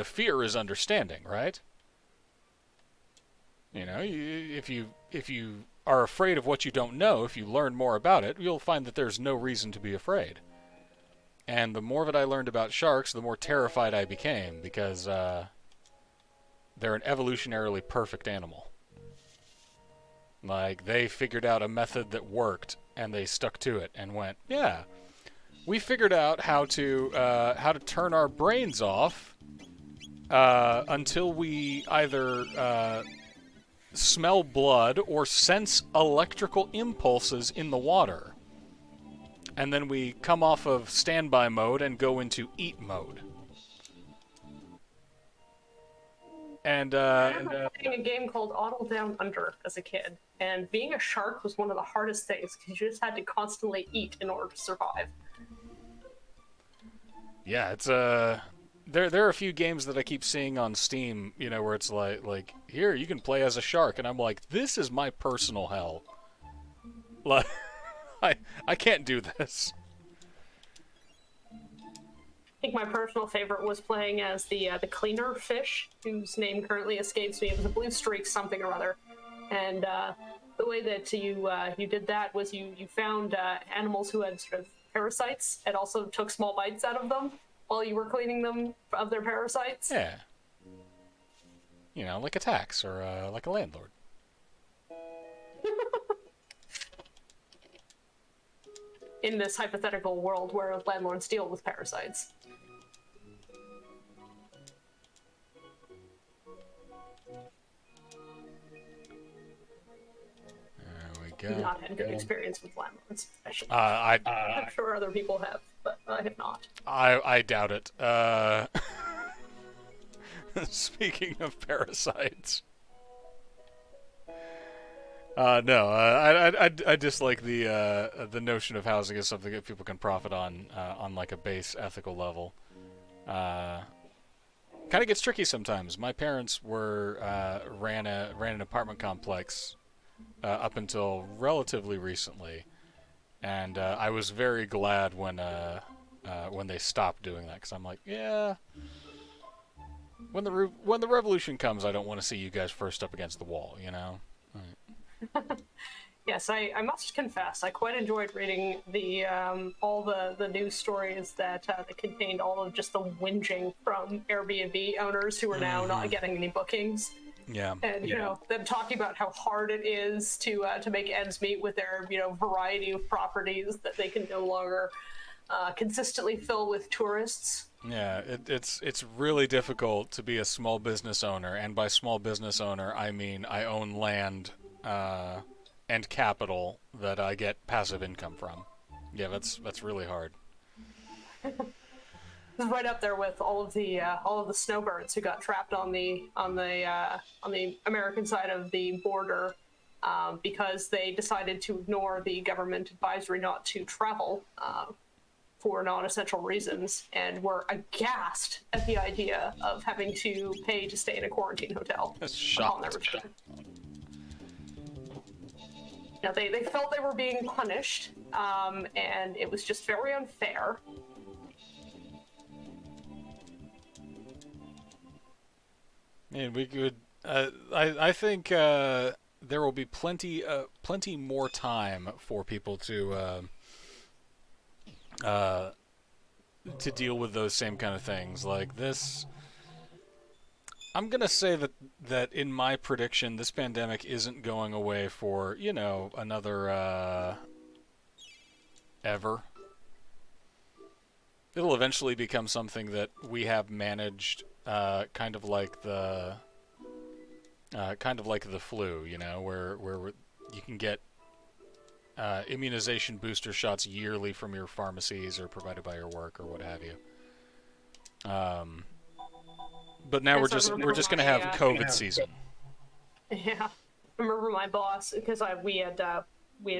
fear is understanding, right? If you are afraid of what you don't know, if you learn more about it, you'll find that there's no reason to be afraid." And the more that I learned about sharks, the more terrified I became because they're an evolutionarily perfect animal. Like, they figured out a method that worked, and they stuck to it and went, "Yeah, we figured out how to turn our brains off until we either smell blood or sense electrical impulses in the water. And then we come off of standby mode and go into eat mode." I remember playing a game called Auto Down Under as a kid, and being a shark was one of the hardest things because you just had to constantly eat in order to survive. Yeah, it's there are a few games that I keep seeing on Steam, where it's like here you can play as a shark, and I'm like, this is my personal hell. Like, I can't do this. I think my personal favorite was playing as the cleaner fish, whose name currently escapes me. It was a blue streak something or other, and the way that you did that was you found animals who had sort of parasites and also took small bites out of them while you were cleaning them of their parasites. Yeah. Like a tax or like a landlord. In this hypothetical world where landlords deal with parasites. There we go. Not had good experience with landlords. I'm sure other people have, but I have not. I doubt it. Speaking of parasites. No, I dislike the notion of housing as something that people can profit on like a base ethical level. Kind of gets tricky sometimes. My parents ran an apartment complex up until relatively recently, and I was very glad when they stopped doing that, because I'm like, yeah. When the revolution comes, I don't want to see you guys first up against the wall, Right. Yes, I must confess, I quite enjoyed reading the all the news stories that contained all of just the whinging from Airbnb owners who are now not getting any bookings. Yeah. And you know them talking about how hard it is to make ends meet with their variety of properties that they can no longer consistently fill with tourists. Yeah, it's really difficult to be a small business owner, and by small business owner, I mean I own land and capital that I get passive income from. Yeah, that's really hard. It's right up there with all of the snowbirds who got trapped on the American side of the border because they decided to ignore the government advisory not to travel for non-essential reasons, and were aghast at the idea of having to pay to stay in a quarantine hotel upon their return. Now, they felt they were being punished, and it was just very unfair. And we could. I think there will be plenty more time for people to deal with those same kind of things like this. I'm gonna say that in my prediction, this pandemic isn't going away for another ever. It'll eventually become something that we have managed, kind of like the flu, where you can get immunization booster shots yearly from your pharmacies or provided by your work or what have you. But now we're just gonna have COVID season. Yeah, I remember my boss, because we had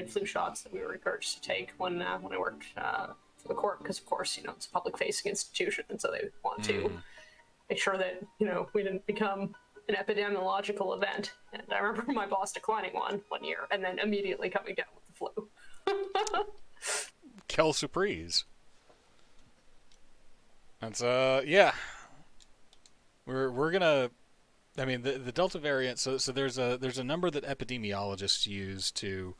flu shots that we were encouraged to take when I worked for the court, because of course it's a public facing institution, and so they want to make sure that we didn't become an epidemiological event. And I remember my boss declining one year and then immediately coming down with the flu. Quelle surprise. That's yeah. We're gonna. I mean, the Delta variant. So there's a number that epidemiologists use to.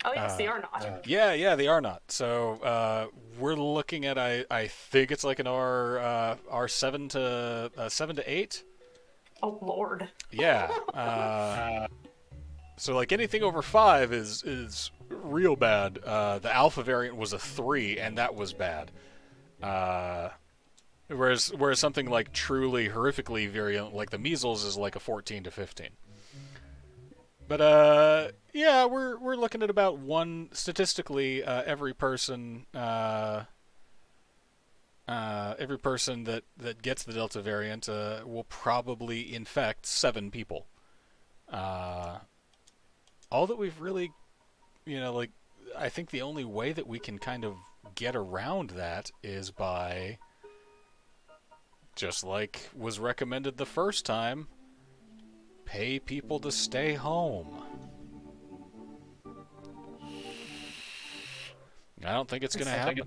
Oh yes, the R naught. Yeah, the R naught. So we're looking at I think it's like an R 7 to 8. Oh Lord. Yeah. So like anything over 5 is real bad. The Alpha variant was a 3, and that was bad. Whereas something like truly horrifically virulent, like the measles, is like a 14 to 15. But yeah, we're looking at about one statistically every person that gets the Delta variant will probably infect 7 people. All that we've really, I think the only way that we can kind of get around that is by, just like was recommended the first time, pay people to stay home. I don't think it's going to happen.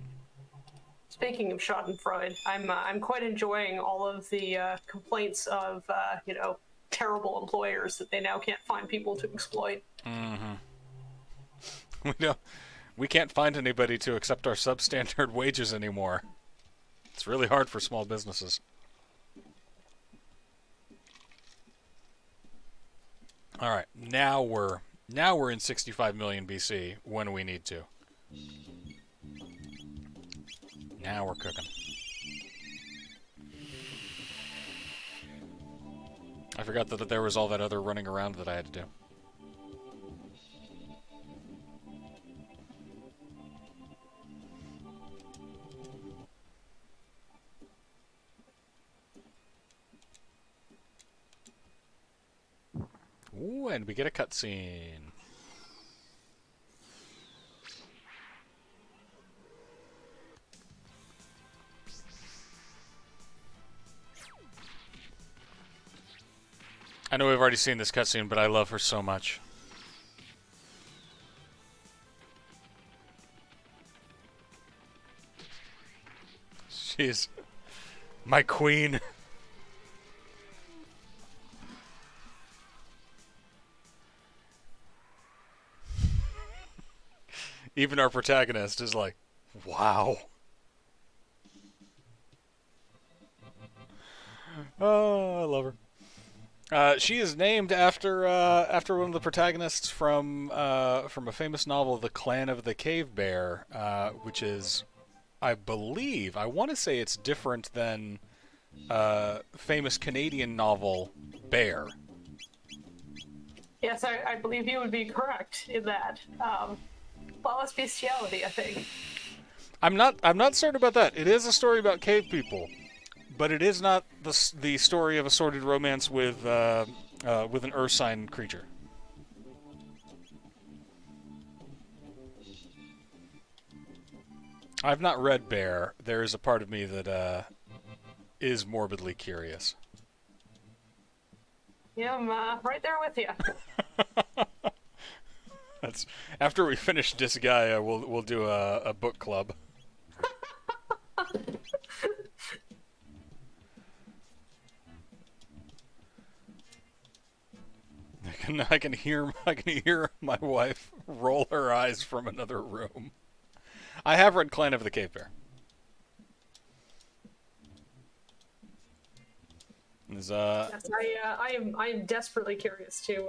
Speaking of Schadenfreude, I'm quite enjoying all of the complaints of terrible employers that they now can't find people to exploit. We can't find anybody to accept our substandard wages anymore. It's really hard for small businesses. All right, now we're in 65 million BC when we need to. Now we're cooking. I forgot that there was all that other running around that I had to do. Ooh, and we get a cutscene. I know we've already seen this cutscene, but I love her so much. She's my queen. even our protagonist is like, wow. Oh, I love her. She is named after one of the protagonists from a famous novel, The Clan of the Cave Bear, which is, I believe, I want to say it's different than famous Canadian novel Bear. Yes, I believe you would be correct in that. Flawless bestiality, I think. I'm not certain about that. It is a story about cave people, but it is not the story of a sordid romance with an earth sign creature. I've not read Bear. There is a part of me that is morbidly curious. Yeah, I'm right there with you. That's after we finish Disgaea, we'll do a book club. I can hear my wife roll her eyes from another room. I have read Clan of the Cave Bear. Yes, I am desperately curious to know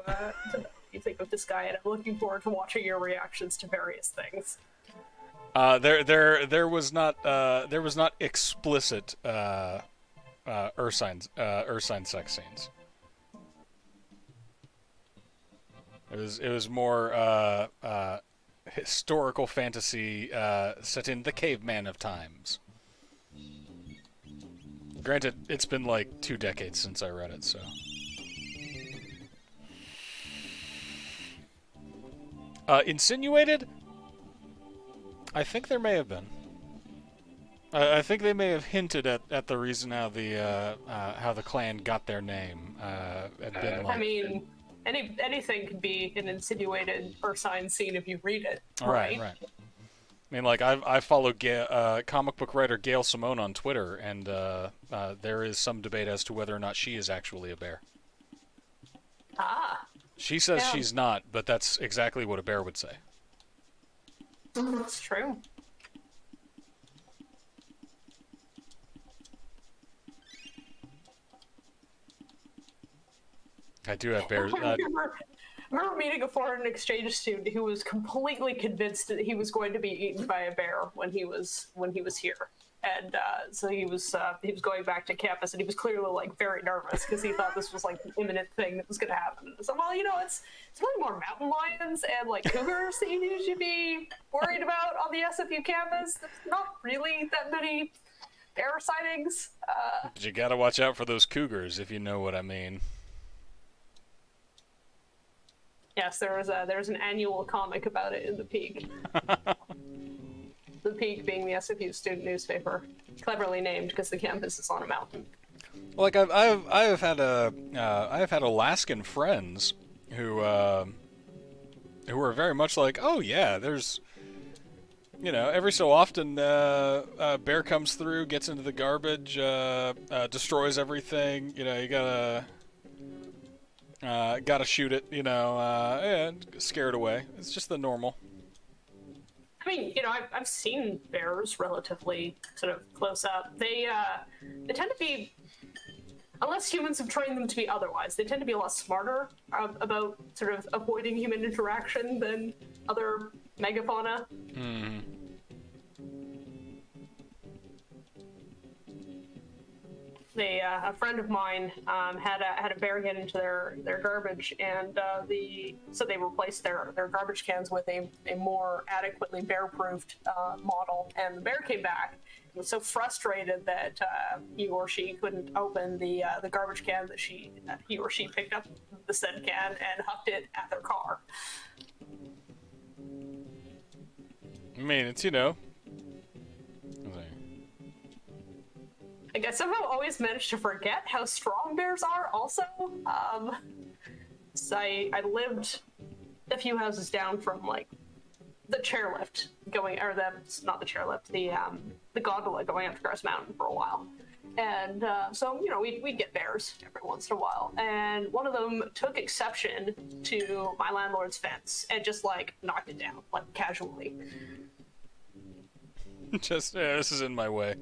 what you think of this guy, and I'm looking forward to watching your reactions to various things. There was not explicit earth sign sex scenes. It was more historical fantasy set in the caveman of times. Granted, it's been like 2 decades since I read it, so. Insinuated? I think there may have been. I think they may have hinted at the reason how the clan got their name. Had been like, I mean, anything could be an insinuated or signed scene if you read it. Right. I mean, like I follow comic book writer Gail Simone on Twitter, and there is some debate as to whether or not she is actually a bear. Ah. She says Yeah. she's not, but that's exactly what a bear would say. That's true. I do have bears. I remember meeting a foreign exchange student who was completely convinced that he was going to be eaten by a bear when he was here, and so he was going back to campus, and he was clearly like very nervous because he thought this was like an imminent thing that was going to happen. So, well, it's really more mountain lions and like cougars that you should be worried about on the SFU campus. There's not really that many bear sightings. But you gotta watch out for those cougars, if you know what I mean. Yes, there's an annual comic about it in the Peak. The Peak being the SFU student newspaper, cleverly named because the campus is on a mountain. Like I've had Alaskan friends who are very much like, oh yeah, there's, every so often a bear comes through, gets into the garbage, destroys everything. You gotta shoot it, and scare it away. It's just the normal. I mean, I've seen bears relatively sort of close up. They tend to be, unless humans have trained them to be otherwise, they tend to be a lot smarter about sort of avoiding human interaction than other megafauna. Mm. A friend of mine had a bear get into their garbage, and so they replaced their garbage cans with a more adequately bear-proofed model, and the bear came back and was so frustrated that he or she couldn't open the garbage can that he or she picked up the said can and hucked it at their car. I mean, it's Like, I somehow always manage to forget how strong bears are also. So I lived a few houses down from, like, the chairlift not the chairlift, the gondola going up to Grass Mountain for a while. And so, you know, we'd get bears every once in a while. And one of them took exception to my landlord's fence and just, like, knocked it down, like, casually. Just, this is in my way.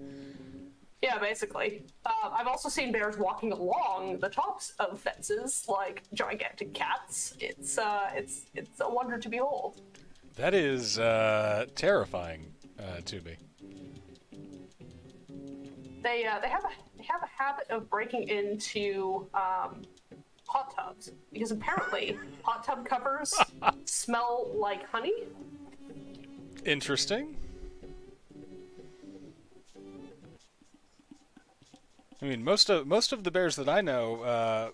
Yeah, basically. I've also seen bears walking along the tops of fences like gigantic cats. It's a wonder to behold. That is terrifying to me. They have a habit of breaking into hot tubs because apparently hot tub covers smell like honey. Interesting. I mean, most of the bears that I know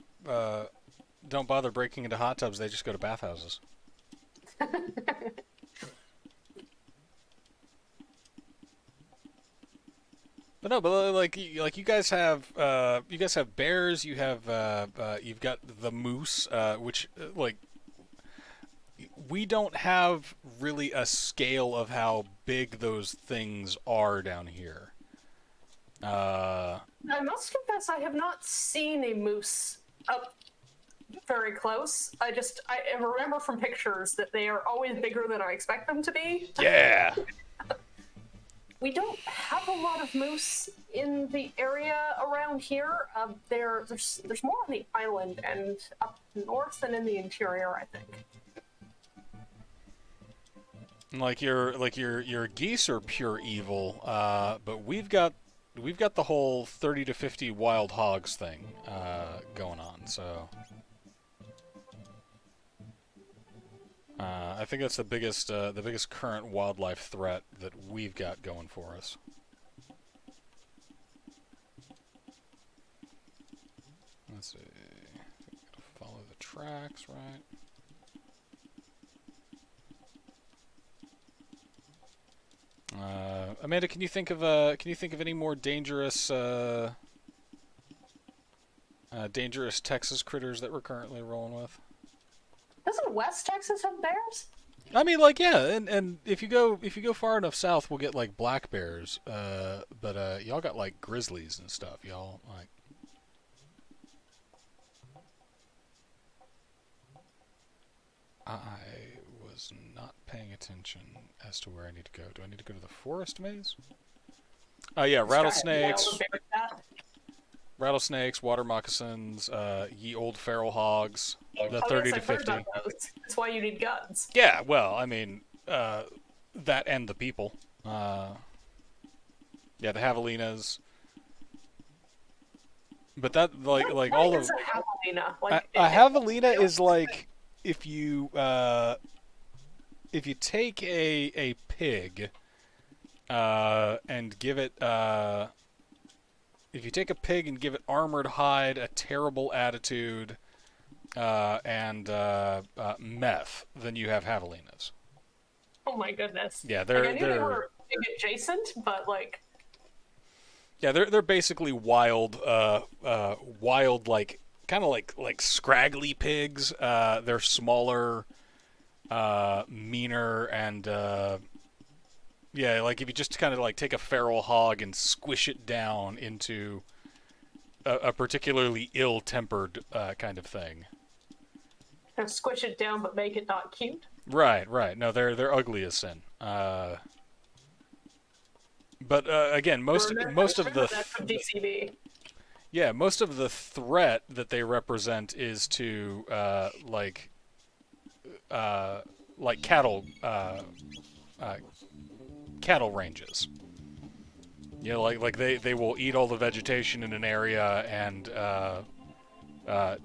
don't bother breaking into hot tubs. They just go to bathhouses. But no, but like you guys have bears. You have you've got the moose, which like we don't have really a scale of how big those things are down here. I must confess, I have not seen a moose up very close. I remember from pictures that they are always bigger than I expect them to be. Yeah. We don't have a lot of moose in the area around here. There's more on the island and up north and in the interior, I think. Like your geese are pure evil, but we've got the whole 30 to 50 wild hogs thing going on. So I think that's the biggest current wildlife threat that we've got going for us. Let's see. Follow the tracks, right? Amanda, can you think of any more dangerous dangerous Texas critters that we're currently rolling with? Doesn't West Texas have bears? I mean, like, yeah, and if you go far enough south, we'll get like black bears. But y'all got like grizzlies and stuff. Y'all like. I was not paying attention as to where I need to go. Do I need to go to the forest maze? Oh yeah, rattlesnakes. Rattlesnakes, water moccasins, ye old feral hogs, the 30 to 50. That's why you need guns. Yeah, well, I mean, that and the people. Yeah, the javelinas. But that, like all of... a javelina? Like, a javelina is like if you take a pig and give it... if you take a pig and give it armored hide, a terrible attitude, and meth, then you have javelinas. Oh my goodness. Yeah, I knew they were pig adjacent, but like. Yeah, they're basically wild, like kind of like scraggly pigs. They're smaller, meaner, and yeah, like if you just kind of like take a feral hog and squish it down into a particularly ill-tempered kind of thing. Squish it down, but make it not cute. Right. No, they're ugly as sin. But again, most of the DCB. Yeah, most of the threat that they represent is to like cattle ranges. You know, like they will eat all the vegetation in an area and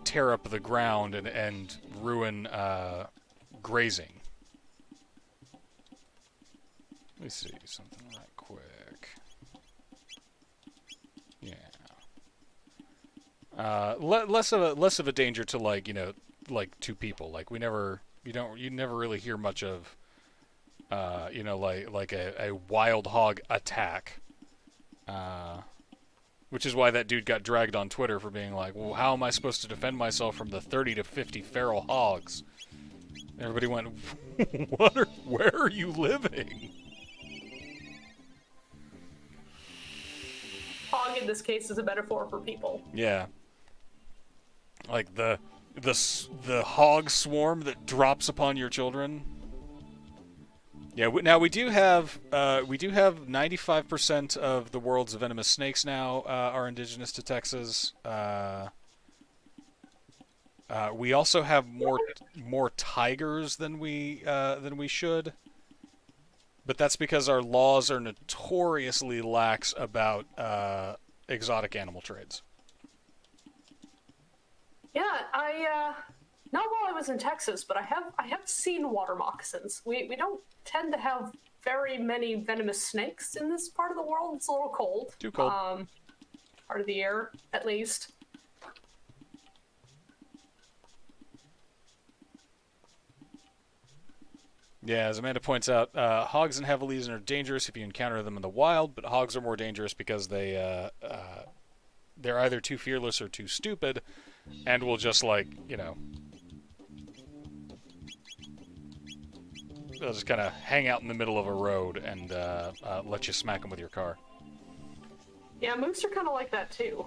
tear up the ground and ruin grazing. Let me see something right quick. Yeah. Less of a danger to like like two people. Like you never really hear much of like a wild hog attack. Which is why that dude got dragged on Twitter for being like, well, how am I supposed to defend myself from the 30 to 50 feral hogs? Everybody went, where are you living? Hog in this case is a metaphor for people. Yeah. Like the hog swarm that drops upon your children. Yeah. Now we do have 95% of the world's venomous snakes now are indigenous to Texas. We also have more tigers than we should, but that's because our laws are notoriously lax about exotic animal trades. Yeah, not while I was in Texas, but I have seen water moccasins. We don't tend to have very many venomous snakes in this part of the world. It's a little cold. Too cold. Part of the year, at least. Yeah, as Amanda points out, hogs and javelies are dangerous if you encounter them in the wild, but hogs are more dangerous because they're either too fearless or too stupid, and will just they'll just kind of hang out in the middle of a road and let you smack them with your car. Yeah, moose are kind of like that too,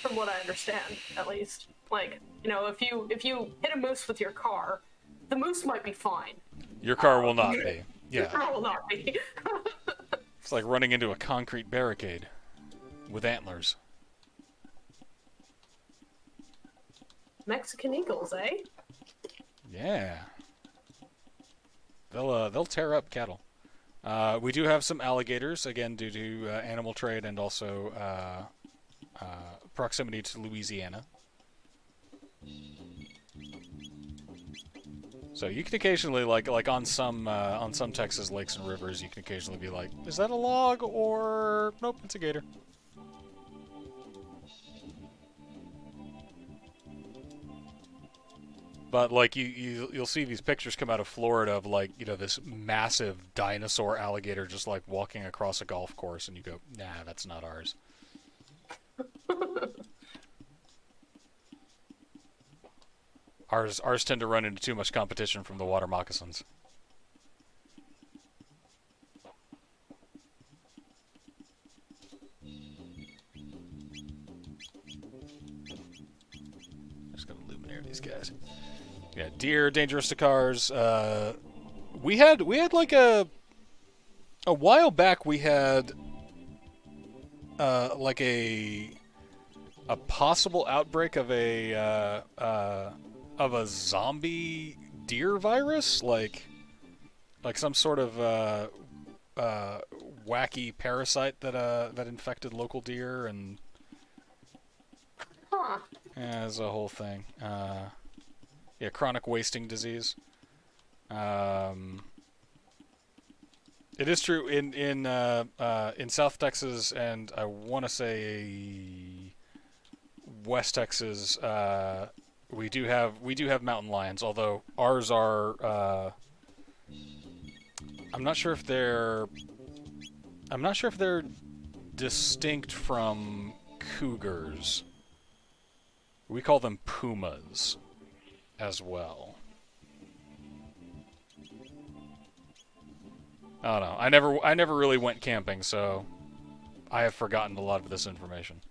from what I understand, at least. Like, if you hit a moose with your car, the moose might be fine. Your car will not be. Yeah. Your car will not be. It's like running into a concrete barricade with antlers. Mexican eagles, eh? Yeah. They'll tear up cattle. We do have some alligators, again due to animal trade and also proximity to Louisiana. So you can occasionally, like on some Texas lakes and rivers, you can occasionally be like, is that a log or nope, it's a gator. But like you'll see these pictures come out of Florida of this massive dinosaur alligator just like walking across a golf course, and you go, nah, that's not ours. Ours tend to run into too much competition from the water moccasins. Just gonna luminary these guys. Yeah, deer dangerous to cars. We had like a while back. We had like a possible outbreak of a zombie deer virus, like some sort of wacky parasite that infected local deer, and yeah, it's a whole thing. Yeah, chronic wasting disease. It is true in South Texas, and I want to say West Texas. We do have mountain lions, although ours are. I'm not sure if they're distinct from cougars. We call them pumas as well. I don't know. I never really went camping, so I have forgotten a lot of this information.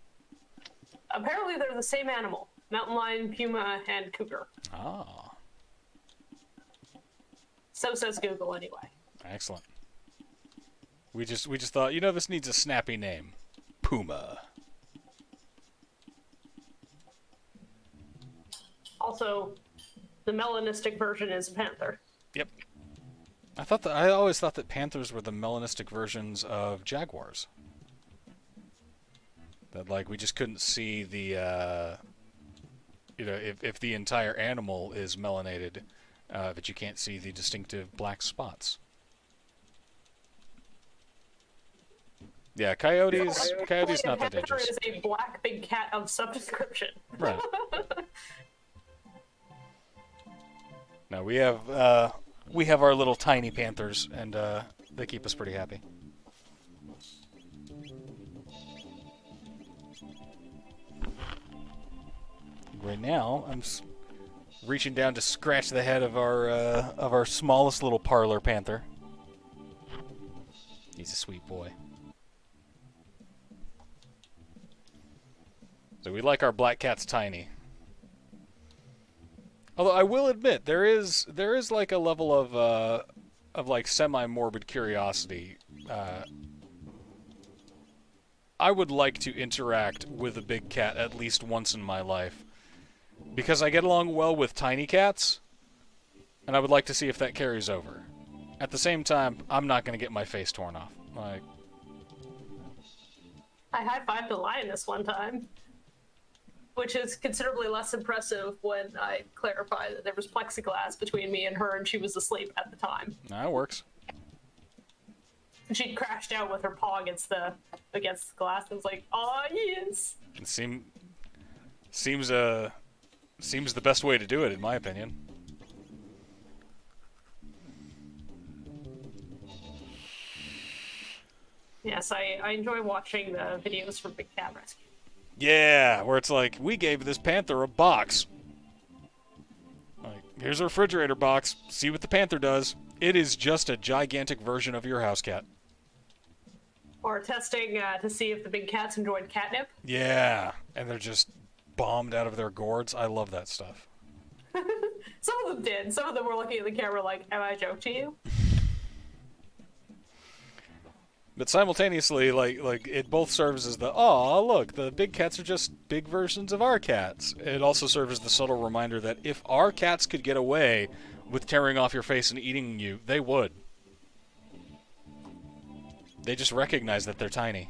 Apparently, they're the same animal: mountain lion, puma, and cougar. Ah. So says Google, anyway. Excellent. We just thought, this needs a snappy name. Puma. Also, the melanistic version is a panther. Yep. I always thought that panthers were the melanistic versions of jaguars. That we just couldn't see the if the entire animal is melanated, that you can't see the distinctive black spots. Yeah, coyotes not that dangerous. Is a black big cat of some description. Right. No, we have our little tiny panthers, and they keep us pretty happy. Right now, I'm reaching down to scratch the head of our smallest little parlor panther. He's a sweet boy. So we like our black cats tiny. Although I will admit there is like a level of like semi-morbid curiosity. I would like to interact with a big cat at least once in my life because I get along well with tiny cats, and I would like to see if that carries over. At the same time, I'm not going to get my face torn off. Like, I high-fived a lioness one time, which is considerably less impressive when I clarify that there was plexiglass between me and her, and she was asleep at the time. that works. And she'd crashed out with her paw against the glass, and was like, "Oh yes." It seems the best way to do it, in my opinion. Yes, I enjoy watching the videos from Big Cat Rescue. Yeah, where it's like, we gave this panther a box. Like, here's a refrigerator box. See what the panther does. It is just a gigantic version of your house cat. Or testing to see if the big cats enjoyed catnip. Yeah, and they're just bombed out of their gourds. I love that stuff. Some of them did. Some of them were looking at the camera like, "Am I a joke to you?" But simultaneously, like it both serves as the, oh, look, the big cats are just big versions of our cats. It also serves as the subtle reminder that if our cats could get away with tearing off your face and eating you, they would. They just recognize that they're tiny.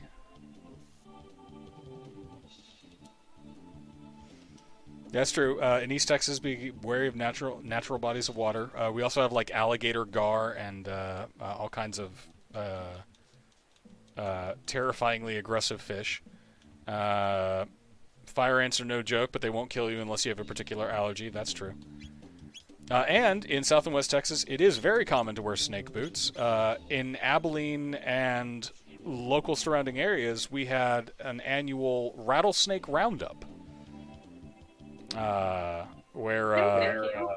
That's true. In East Texas, be wary of natural bodies of water. We also have like alligator gar and all kinds of terrifyingly aggressive fish. Fire ants are no joke, but they won't kill you unless you have a particular allergy. That's true. And in South and West Texas, it is very common to wear snake boots. In Abilene and local surrounding areas, we had an annual rattlesnake roundup. Where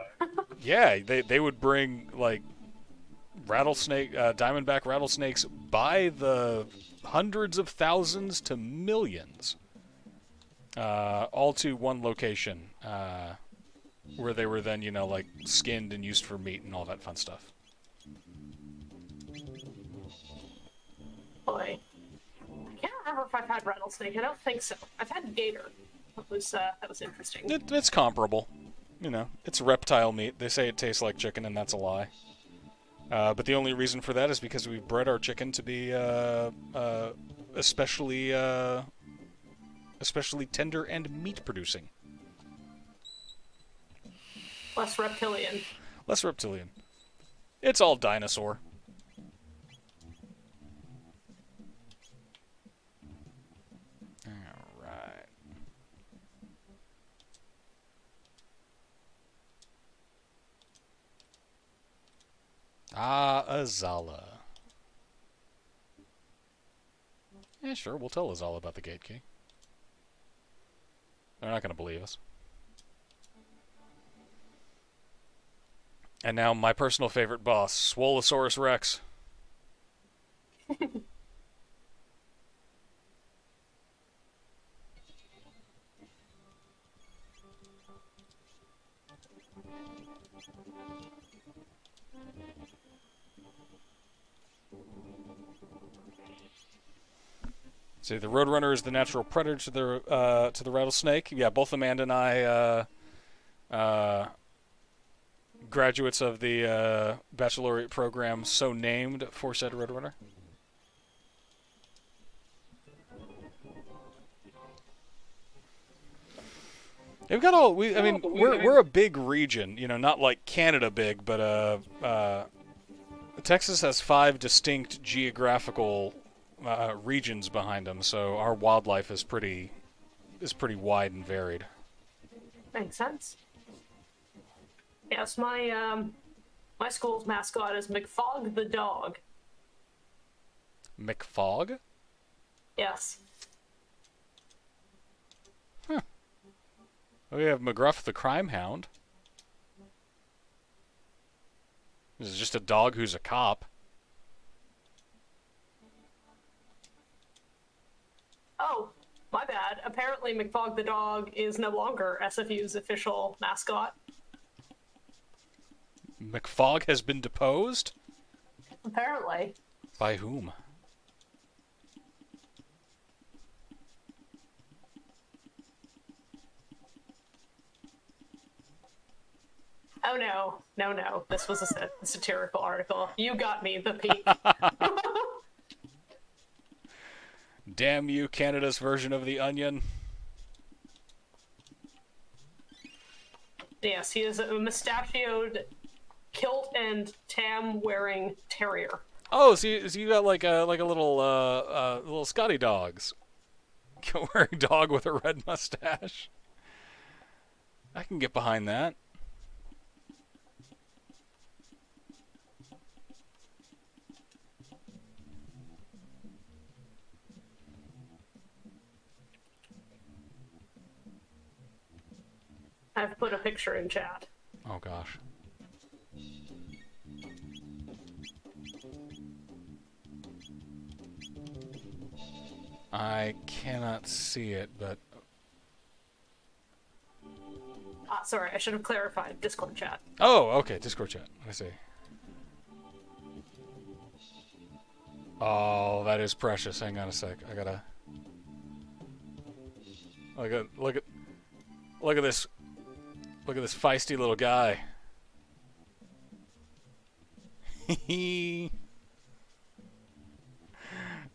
yeah, they would bring like diamondback rattlesnakes by the hundreds of thousands to millions, all to one location, where they were then, like skinned and used for meat and all that fun stuff. Boy, I can't remember if I've had rattlesnake. I don't think so. I've had gator. That was interesting. It's comparable. It's reptile meat. They say it tastes like chicken, and that's a lie. But the only reason for that is because we've bred our chicken to be especially tender and meat-producing. Less reptilian. Less reptilian. It's all dinosaur. Alright. Ah, Azala. Yeah, sure, we'll tell Azala about the gate key. They're not going to believe us. And now my personal favorite boss, Swolosaurus Rex. See, the Roadrunner is the natural predator to the rattlesnake. Yeah, both Amanda and I, graduates of the baccalaureate program, so named for said Roadrunner. We've got all. I mean, we're a big region. Not like Canada big, but Texas has 5 distinct geographical regions behind them, so our wildlife is pretty wide and varied. Makes sense. Yes, my school's mascot is McFog the dog. McFog? Yes. Huh. We have McGruff the crime hound. This is just a dog who's a cop. Oh, my bad. apparently McFog the dog is no longer SFU's official mascot. McFog has been deposed? Apparently. By whom? Oh no. This was a satirical article. You got me, the peak. Damn you, Canada's version of The Onion. Yes, he is a mustachioed, kilt and tam wearing terrier. Oh, so you got like a little little Scotty dogs. Wearing dog with a red mustache. I can get behind that. I've put a picture in chat. Oh gosh. I cannot see it, but... Sorry, I should have clarified. Discord chat. Oh, okay, Discord chat. I see. Oh, that is precious. Hang on a sec. I gotta... Look at this. Look at this feisty little guy.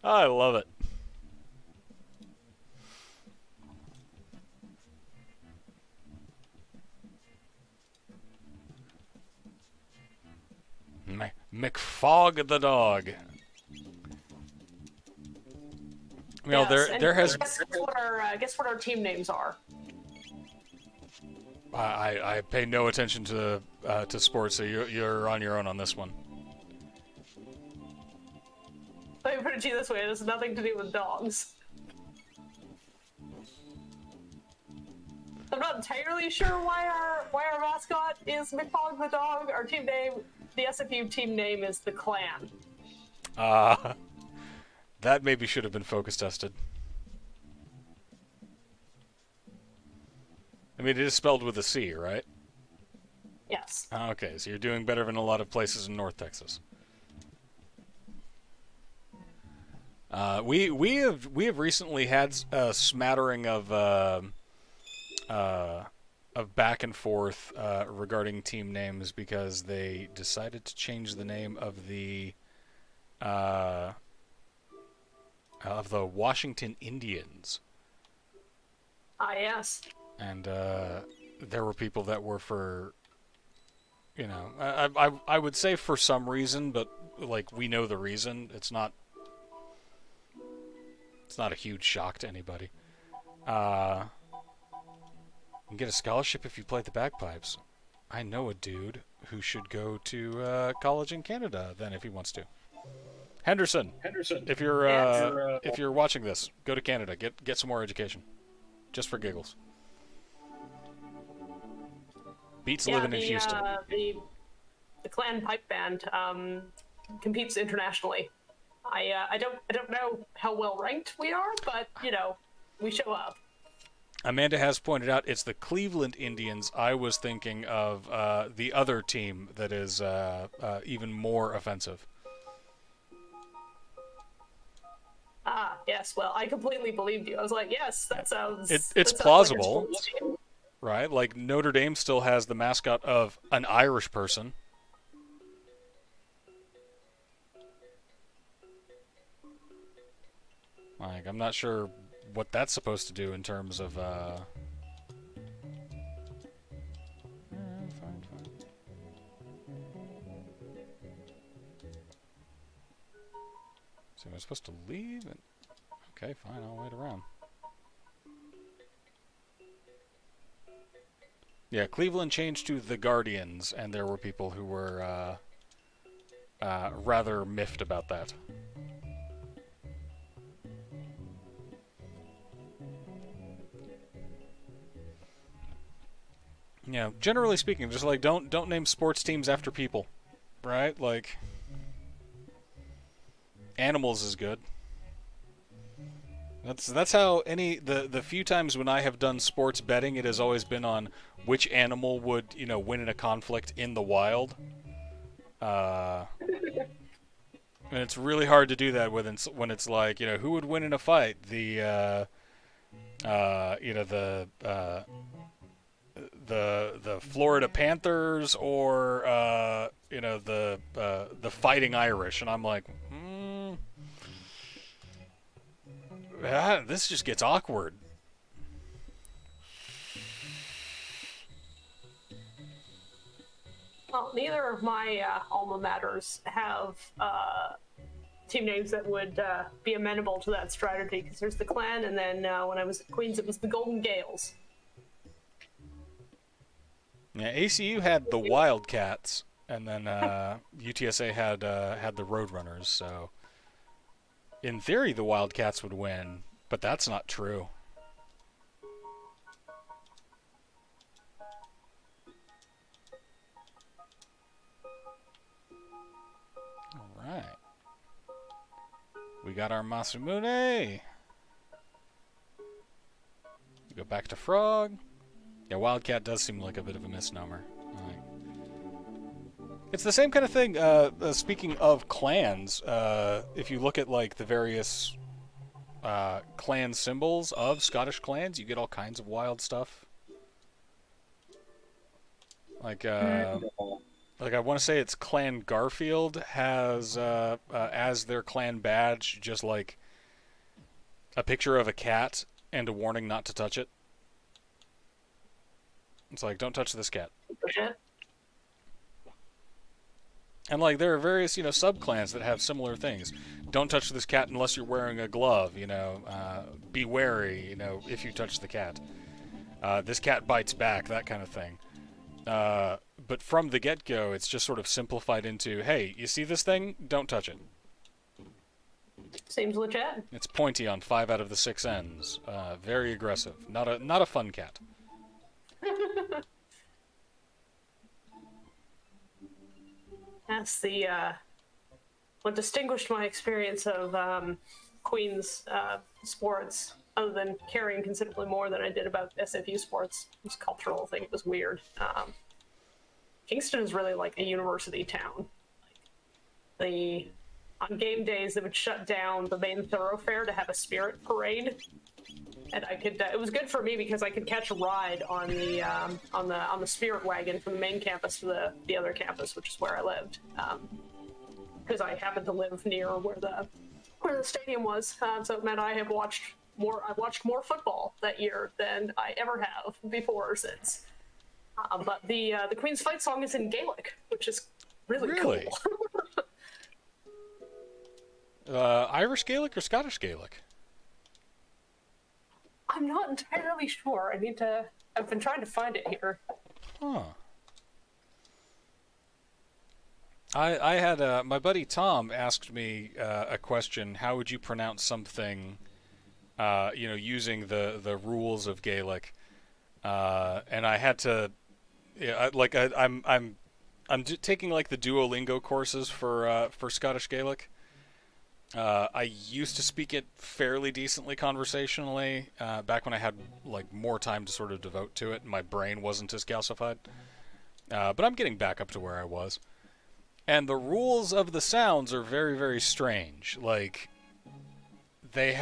I love it. McFog the dog. You know, Yes, there has. Guess what our team names are. I pay no attention to sports, so you're on your own on this one. Let me put it to you this way: it has nothing to do with dogs. I'm not entirely sure why our mascot is McFog the dog. Our team name, the SFU team name, is the Clan. That maybe should have been focus tested. I mean, it is spelled with a C, right? Yes. Okay, so you're doing better than a lot of places in North Texas. We have recently had a smattering of back and forth regarding team names because they decided to change the name of the Washington Indians. Ah, yes. And there were people that were for, you know, I would say for some reason, but like we know the reason. It's not a huge shock to anybody. You can get a scholarship if you play the bagpipes. I know a dude who should go to college in Canada then if he wants to. Henderson, if you're watching this, go to Canada. Get some more education, just for giggles. Beats living in Houston. The Clan Pipe Band competes internationally. I don't know how well ranked we are, but you know, we show up. Amanda has pointed out it's the Cleveland Indians. I was thinking of the other team that is even more offensive. Ah, yes. Well, I completely believed you. I was like, yes, that sounds. It's plausible, right? Like Notre Dame still has the mascot of an Irish person. Like, I'm not sure what that's supposed to do in terms of. Fine. So am I supposed to leave? Okay, fine. I'll wait around. Yeah, Cleveland changed to the Guardians, and there were people who were rather miffed about that. Yeah, generally speaking, just like don't name sports teams after people, right? Like animals is good. That's how the few times when I have done sports betting, it has always been on which animal would win in a conflict in the wild. Uh, and it's really hard to do that when it's like who would win in a fight, the Florida Panthers or the Fighting Irish, and I'm like, this just gets awkward. Well, neither of my alma maters have team names that would be amenable to that strategy, because there's the Clan, and then when I was at Queens, it was the Golden Gales. Yeah, ACU had the Wildcats, and then UTSA had the Roadrunners. So, in theory, the Wildcats would win, but that's not true. All right, we got our Masamune. We go back to Frog. Yeah, Wildcat does seem like a bit of a misnomer. It's the same kind of thing. Speaking of clans, if you look at like the various clan symbols of Scottish clans, you get all kinds of wild stuff. Like I want to say it's Clan Garfield has as their clan badge just like a picture of a cat and a warning not to touch it. It's like, don't touch this cat. And like there are various, sub-clans that have similar things. Don't touch this cat unless you're wearing a glove, be wary, if you touch the cat. This cat bites back, that kind of thing. But from the get-go, it's just sort of simplified into, hey, you see this thing? Don't touch it. Seems legit. It's pointy on 5 out of the 6 ends. Very aggressive. Not a fun cat. That's what distinguished my experience of Queen's sports, other than caring considerably more than I did about SFU sports. It was a cultural thing. It was weird. Kingston is really like a university town. On game days, they would shut down the main thoroughfare to have a spirit parade. And I could. It was good for me because I could catch a ride on the spirit wagon from the main campus to the other campus, which is where I lived, because I happened to live near where the stadium was. So it meant I watched more football that year than I ever have before or since. But the Queen's fight song is in Gaelic, which is really cool. Irish Gaelic or Scottish Gaelic? I'm not entirely sure. I've been trying to find it here. Huh. I had my buddy Tom asked me a question. How would you pronounce something? Using the rules of Gaelic, and I had to. Yeah, I'm taking like the Duolingo courses for Scottish Gaelic. I used to speak it fairly decently conversationally back when I had like more time to sort of devote to it and my brain wasn't as calcified. But I'm getting back up to where I was. And the rules of the sounds are very, very strange. Like, they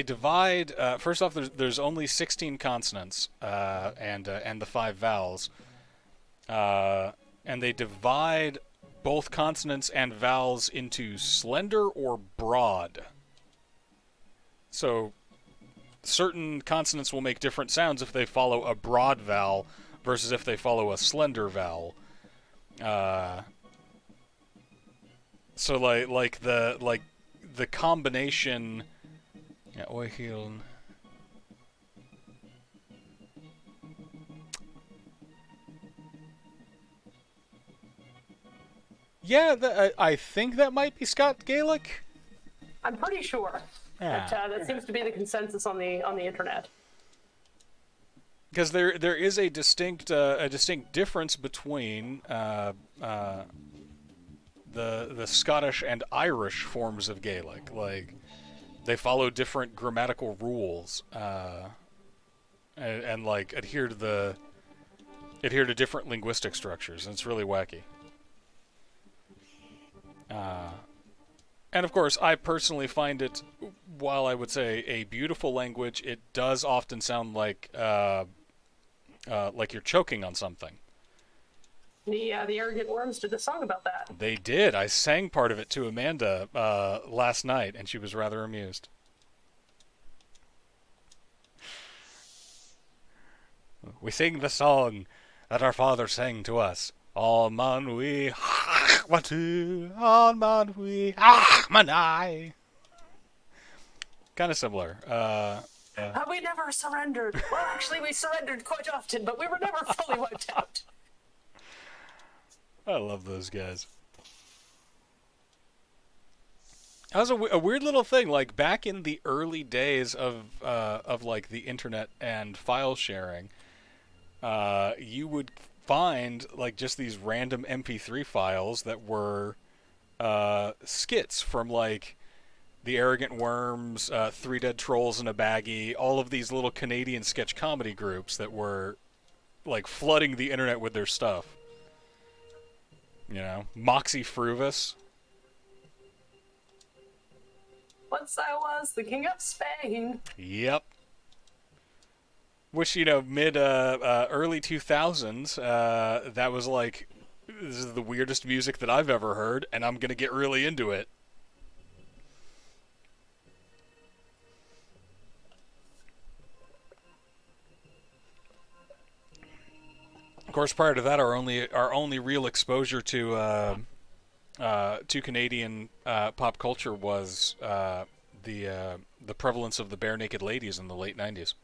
divide. First off, there's only 16 consonants and the 5 vowels. And they divide both consonants and vowels into slender or broad. So certain consonants will make different sounds if they follow a broad vowel versus if they follow a slender vowel. So like the combination. Yeah, oihil. Yeah, I think that might be Scott Gaelic. I'm pretty sure. Yeah. That seems to be the consensus on the internet. Because there is a distinct difference between the Scottish and Irish forms of Gaelic. Like, they follow different grammatical rules, and like adhere to different linguistic structures, and it's really wacky. And of course, I personally find it, while I would say a beautiful language, it does often sound like you're choking on something. The Arrogant Worms did a song about that. They did. I sang part of it to Amanda last night, and she was rather amused. We sing the song that our father sang to us. All man we watu, all man we manai. Kind of similar. We never surrendered. Well, actually, we surrendered quite often, but we were never fully wiped out. I love those guys. That was a weird little thing. Like, back in the early days of like the internet and file sharing, you would find like just these random MP3 files that were skits from like the Arrogant Worms, Three Dead Trolls in a Baggie, all of these little Canadian sketch comedy groups that were like flooding the internet with their stuff. You know, Moxie Fruvis. Once I was the king of Spain. Yep. Which, you know, early 2000s, that was like, this is the weirdest music that I've ever heard, and I'm gonna get really into it. Of course, prior to that, our only real exposure to Canadian pop culture was the prevalence of the bare naked ladies in the late 90s.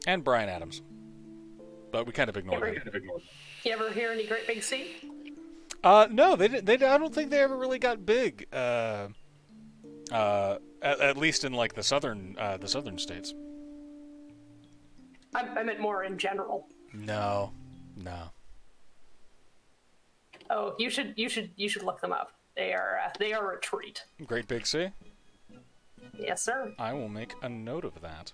And Bryan Adams. But we kind of ignored him. You ever hear any Great Big Sea? No, they I don't think they ever really got big. At least in like the southern states. I meant more in general. No. Oh, you should look them up. They are a treat. Great Big Sea? Yes, sir. I will make a note of that.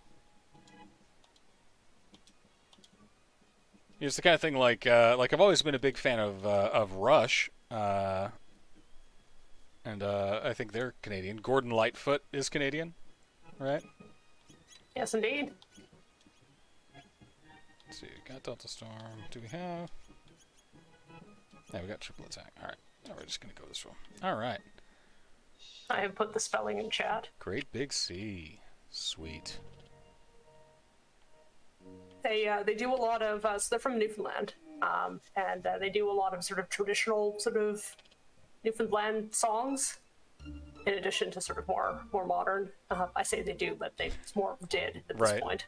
It's the kind of thing like I've always been a big fan of Rush, and I think they're Canadian. Gordon Lightfoot is Canadian, right? Yes, indeed. Let's see, got Delta Storm. Do we have? Yeah, we got Triple Attack. All right, now we're just gonna go this one. All right. I have put the spelling in chat. Great Big Sea, sweet. They do a lot of so they're from Newfoundland, and they do a lot of sort of traditional sort of Newfoundland songs, in addition to sort of more modern. I say they do, but they more did at this point.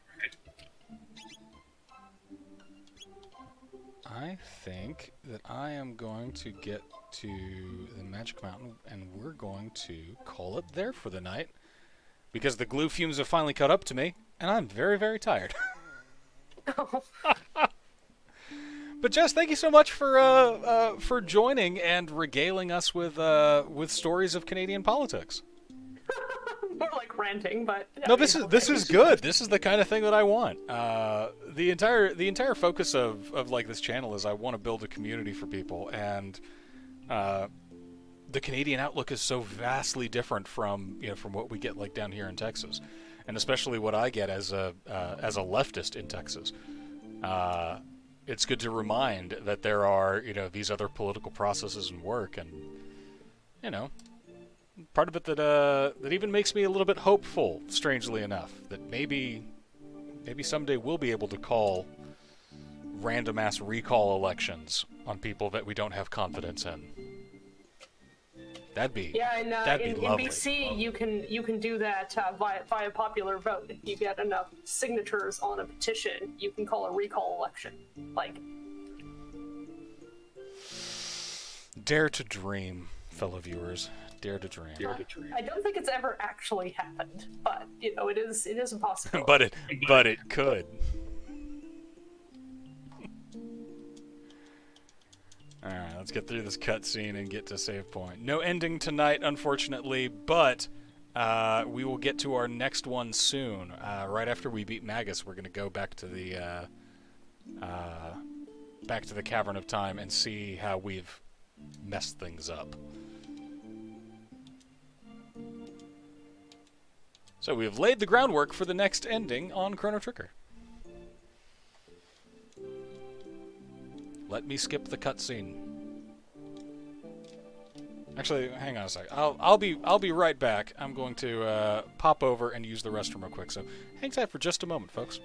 I think that I am going to get to the Magic Mountain, and we're going to call it there for the night, because the glue fumes have finally caught up to me, and I'm very, very tired. But Jess, thank you so much for joining and regaling us with stories of Canadian politics. More like ranting, but no, this is good. This is the kind of thing that I want. The entire focus of like this channel is I want to build a community for people, and the Canadian outlook is so vastly different from what we get like down here in Texas, and especially what I get as a leftist in Texas. It's good to remind that there are these other political processes and work, and part of it that even makes me a little bit hopeful, strangely enough, that maybe someday we'll be able to call random ass recall elections on people that we don't have confidence in. That'd be lovely. In BC you can do that via popular vote. If you get enough signatures on a petition, you can call a recall election. Dare to dream, fellow viewers. Dare to dream. I don't think it's ever actually happened, but it is a possibility. but it could. All right, Let's get through this cutscene and get to save point. No ending tonight, unfortunately, but we will get to our next one soon. Right after we beat Magus, we're going to go back to the Cavern of Time and see how we've messed things up. So we have laid the groundwork for the next ending on Chrono Trigger. Let me skip the cutscene. Actually, hang on a sec. I'll be right back. I'm going to pop over and use the restroom real quick. So hang tight for just a moment, folks.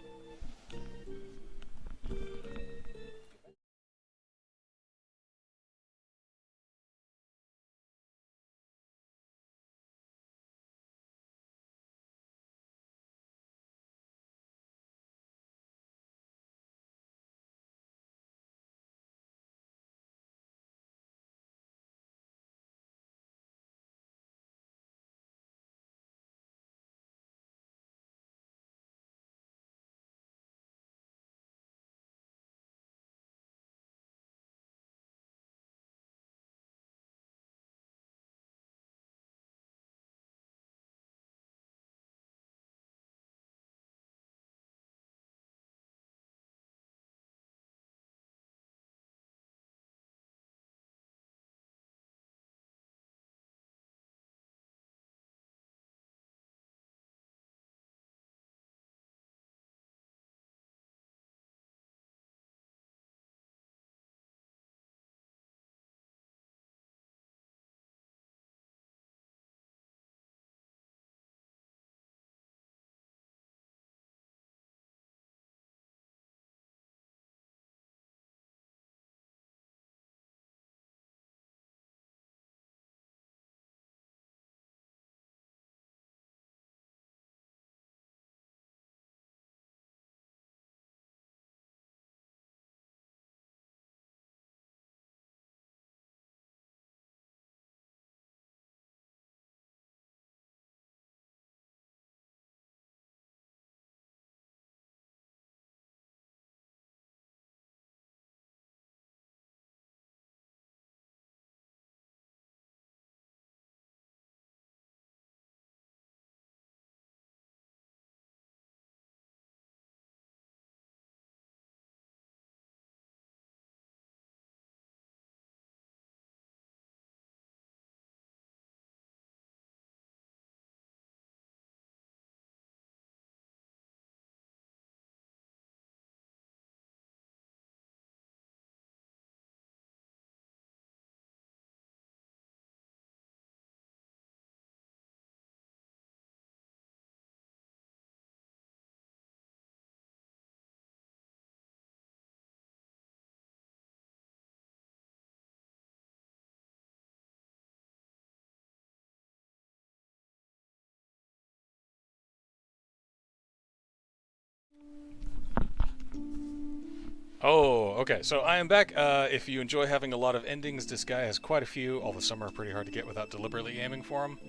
Oh, okay. So I am back. If you enjoy having a lot of endings, this guy has quite a few. Although some are pretty hard to get without deliberately aiming for them.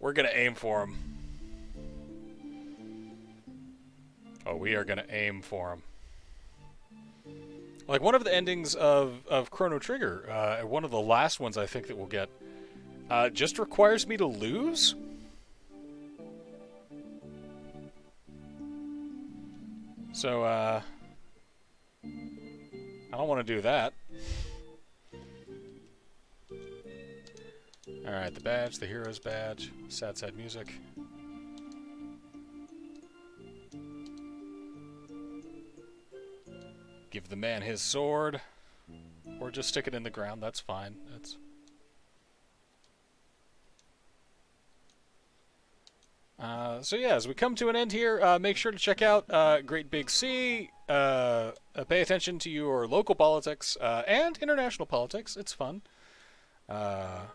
We're gonna aim for him. Oh, we are gonna aim for him. Like one of the endings of Chrono Trigger, one of the last ones I think that we'll get, just requires me to lose. So, I don't want to do that. Alright, the badge, the hero's badge, sad, sad music. Give the man his sword. Or just stick it in the ground, that's fine. That's... So yeah, as we come to an end here, make sure to check out Great Big Sea. Pay attention to your local politics and international politics. It's fun. There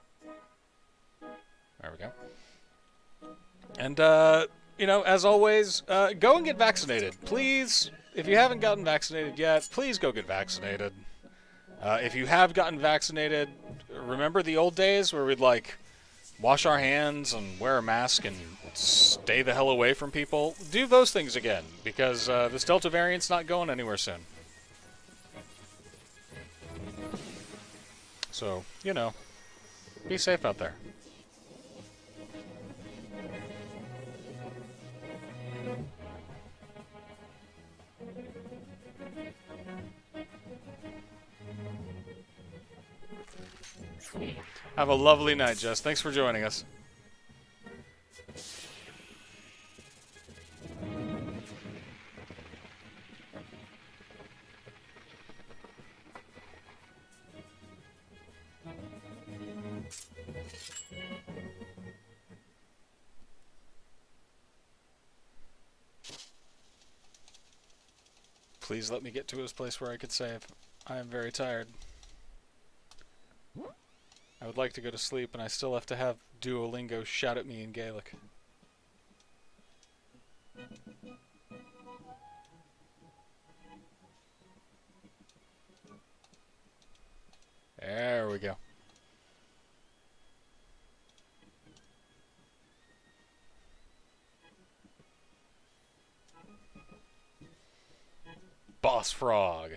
we go. And, you know, as always, go and get vaccinated. Please, if you haven't gotten vaccinated yet, please go get vaccinated. If you have gotten vaccinated, remember the old days where we'd, like, wash our hands and wear a mask and stay the hell away from people? Do those things again, because this Delta variant's not going anywhere soon. So, you know, be safe out there. Have a lovely night, Jess. Thanks for joining us. Please let me get to his place where I could save. I am very tired. I would like to go to sleep, and I still have to have Duolingo shout at me in Gaelic. There we go. Boss Frog.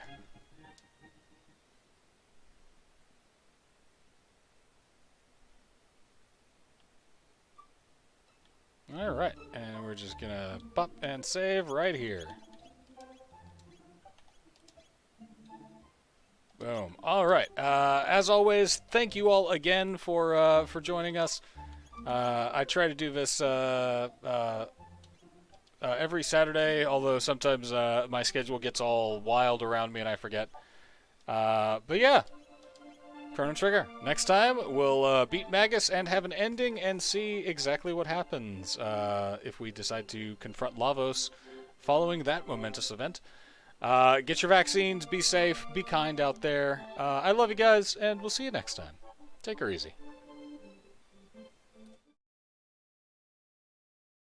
Alright, and we're just gonna pop and save right here. Boom. Alright, as always, thank you all again for joining us. I try to do this every Saturday, although sometimes my schedule gets all wild around me and I forget. But yeah, Chrono Trigger. Next time, we'll beat Magus and have an ending and see exactly what happens if we decide to confront Lavos following that momentous event. Get your vaccines, be safe, be kind out there. I love you guys, and we'll see you next time. Take her easy.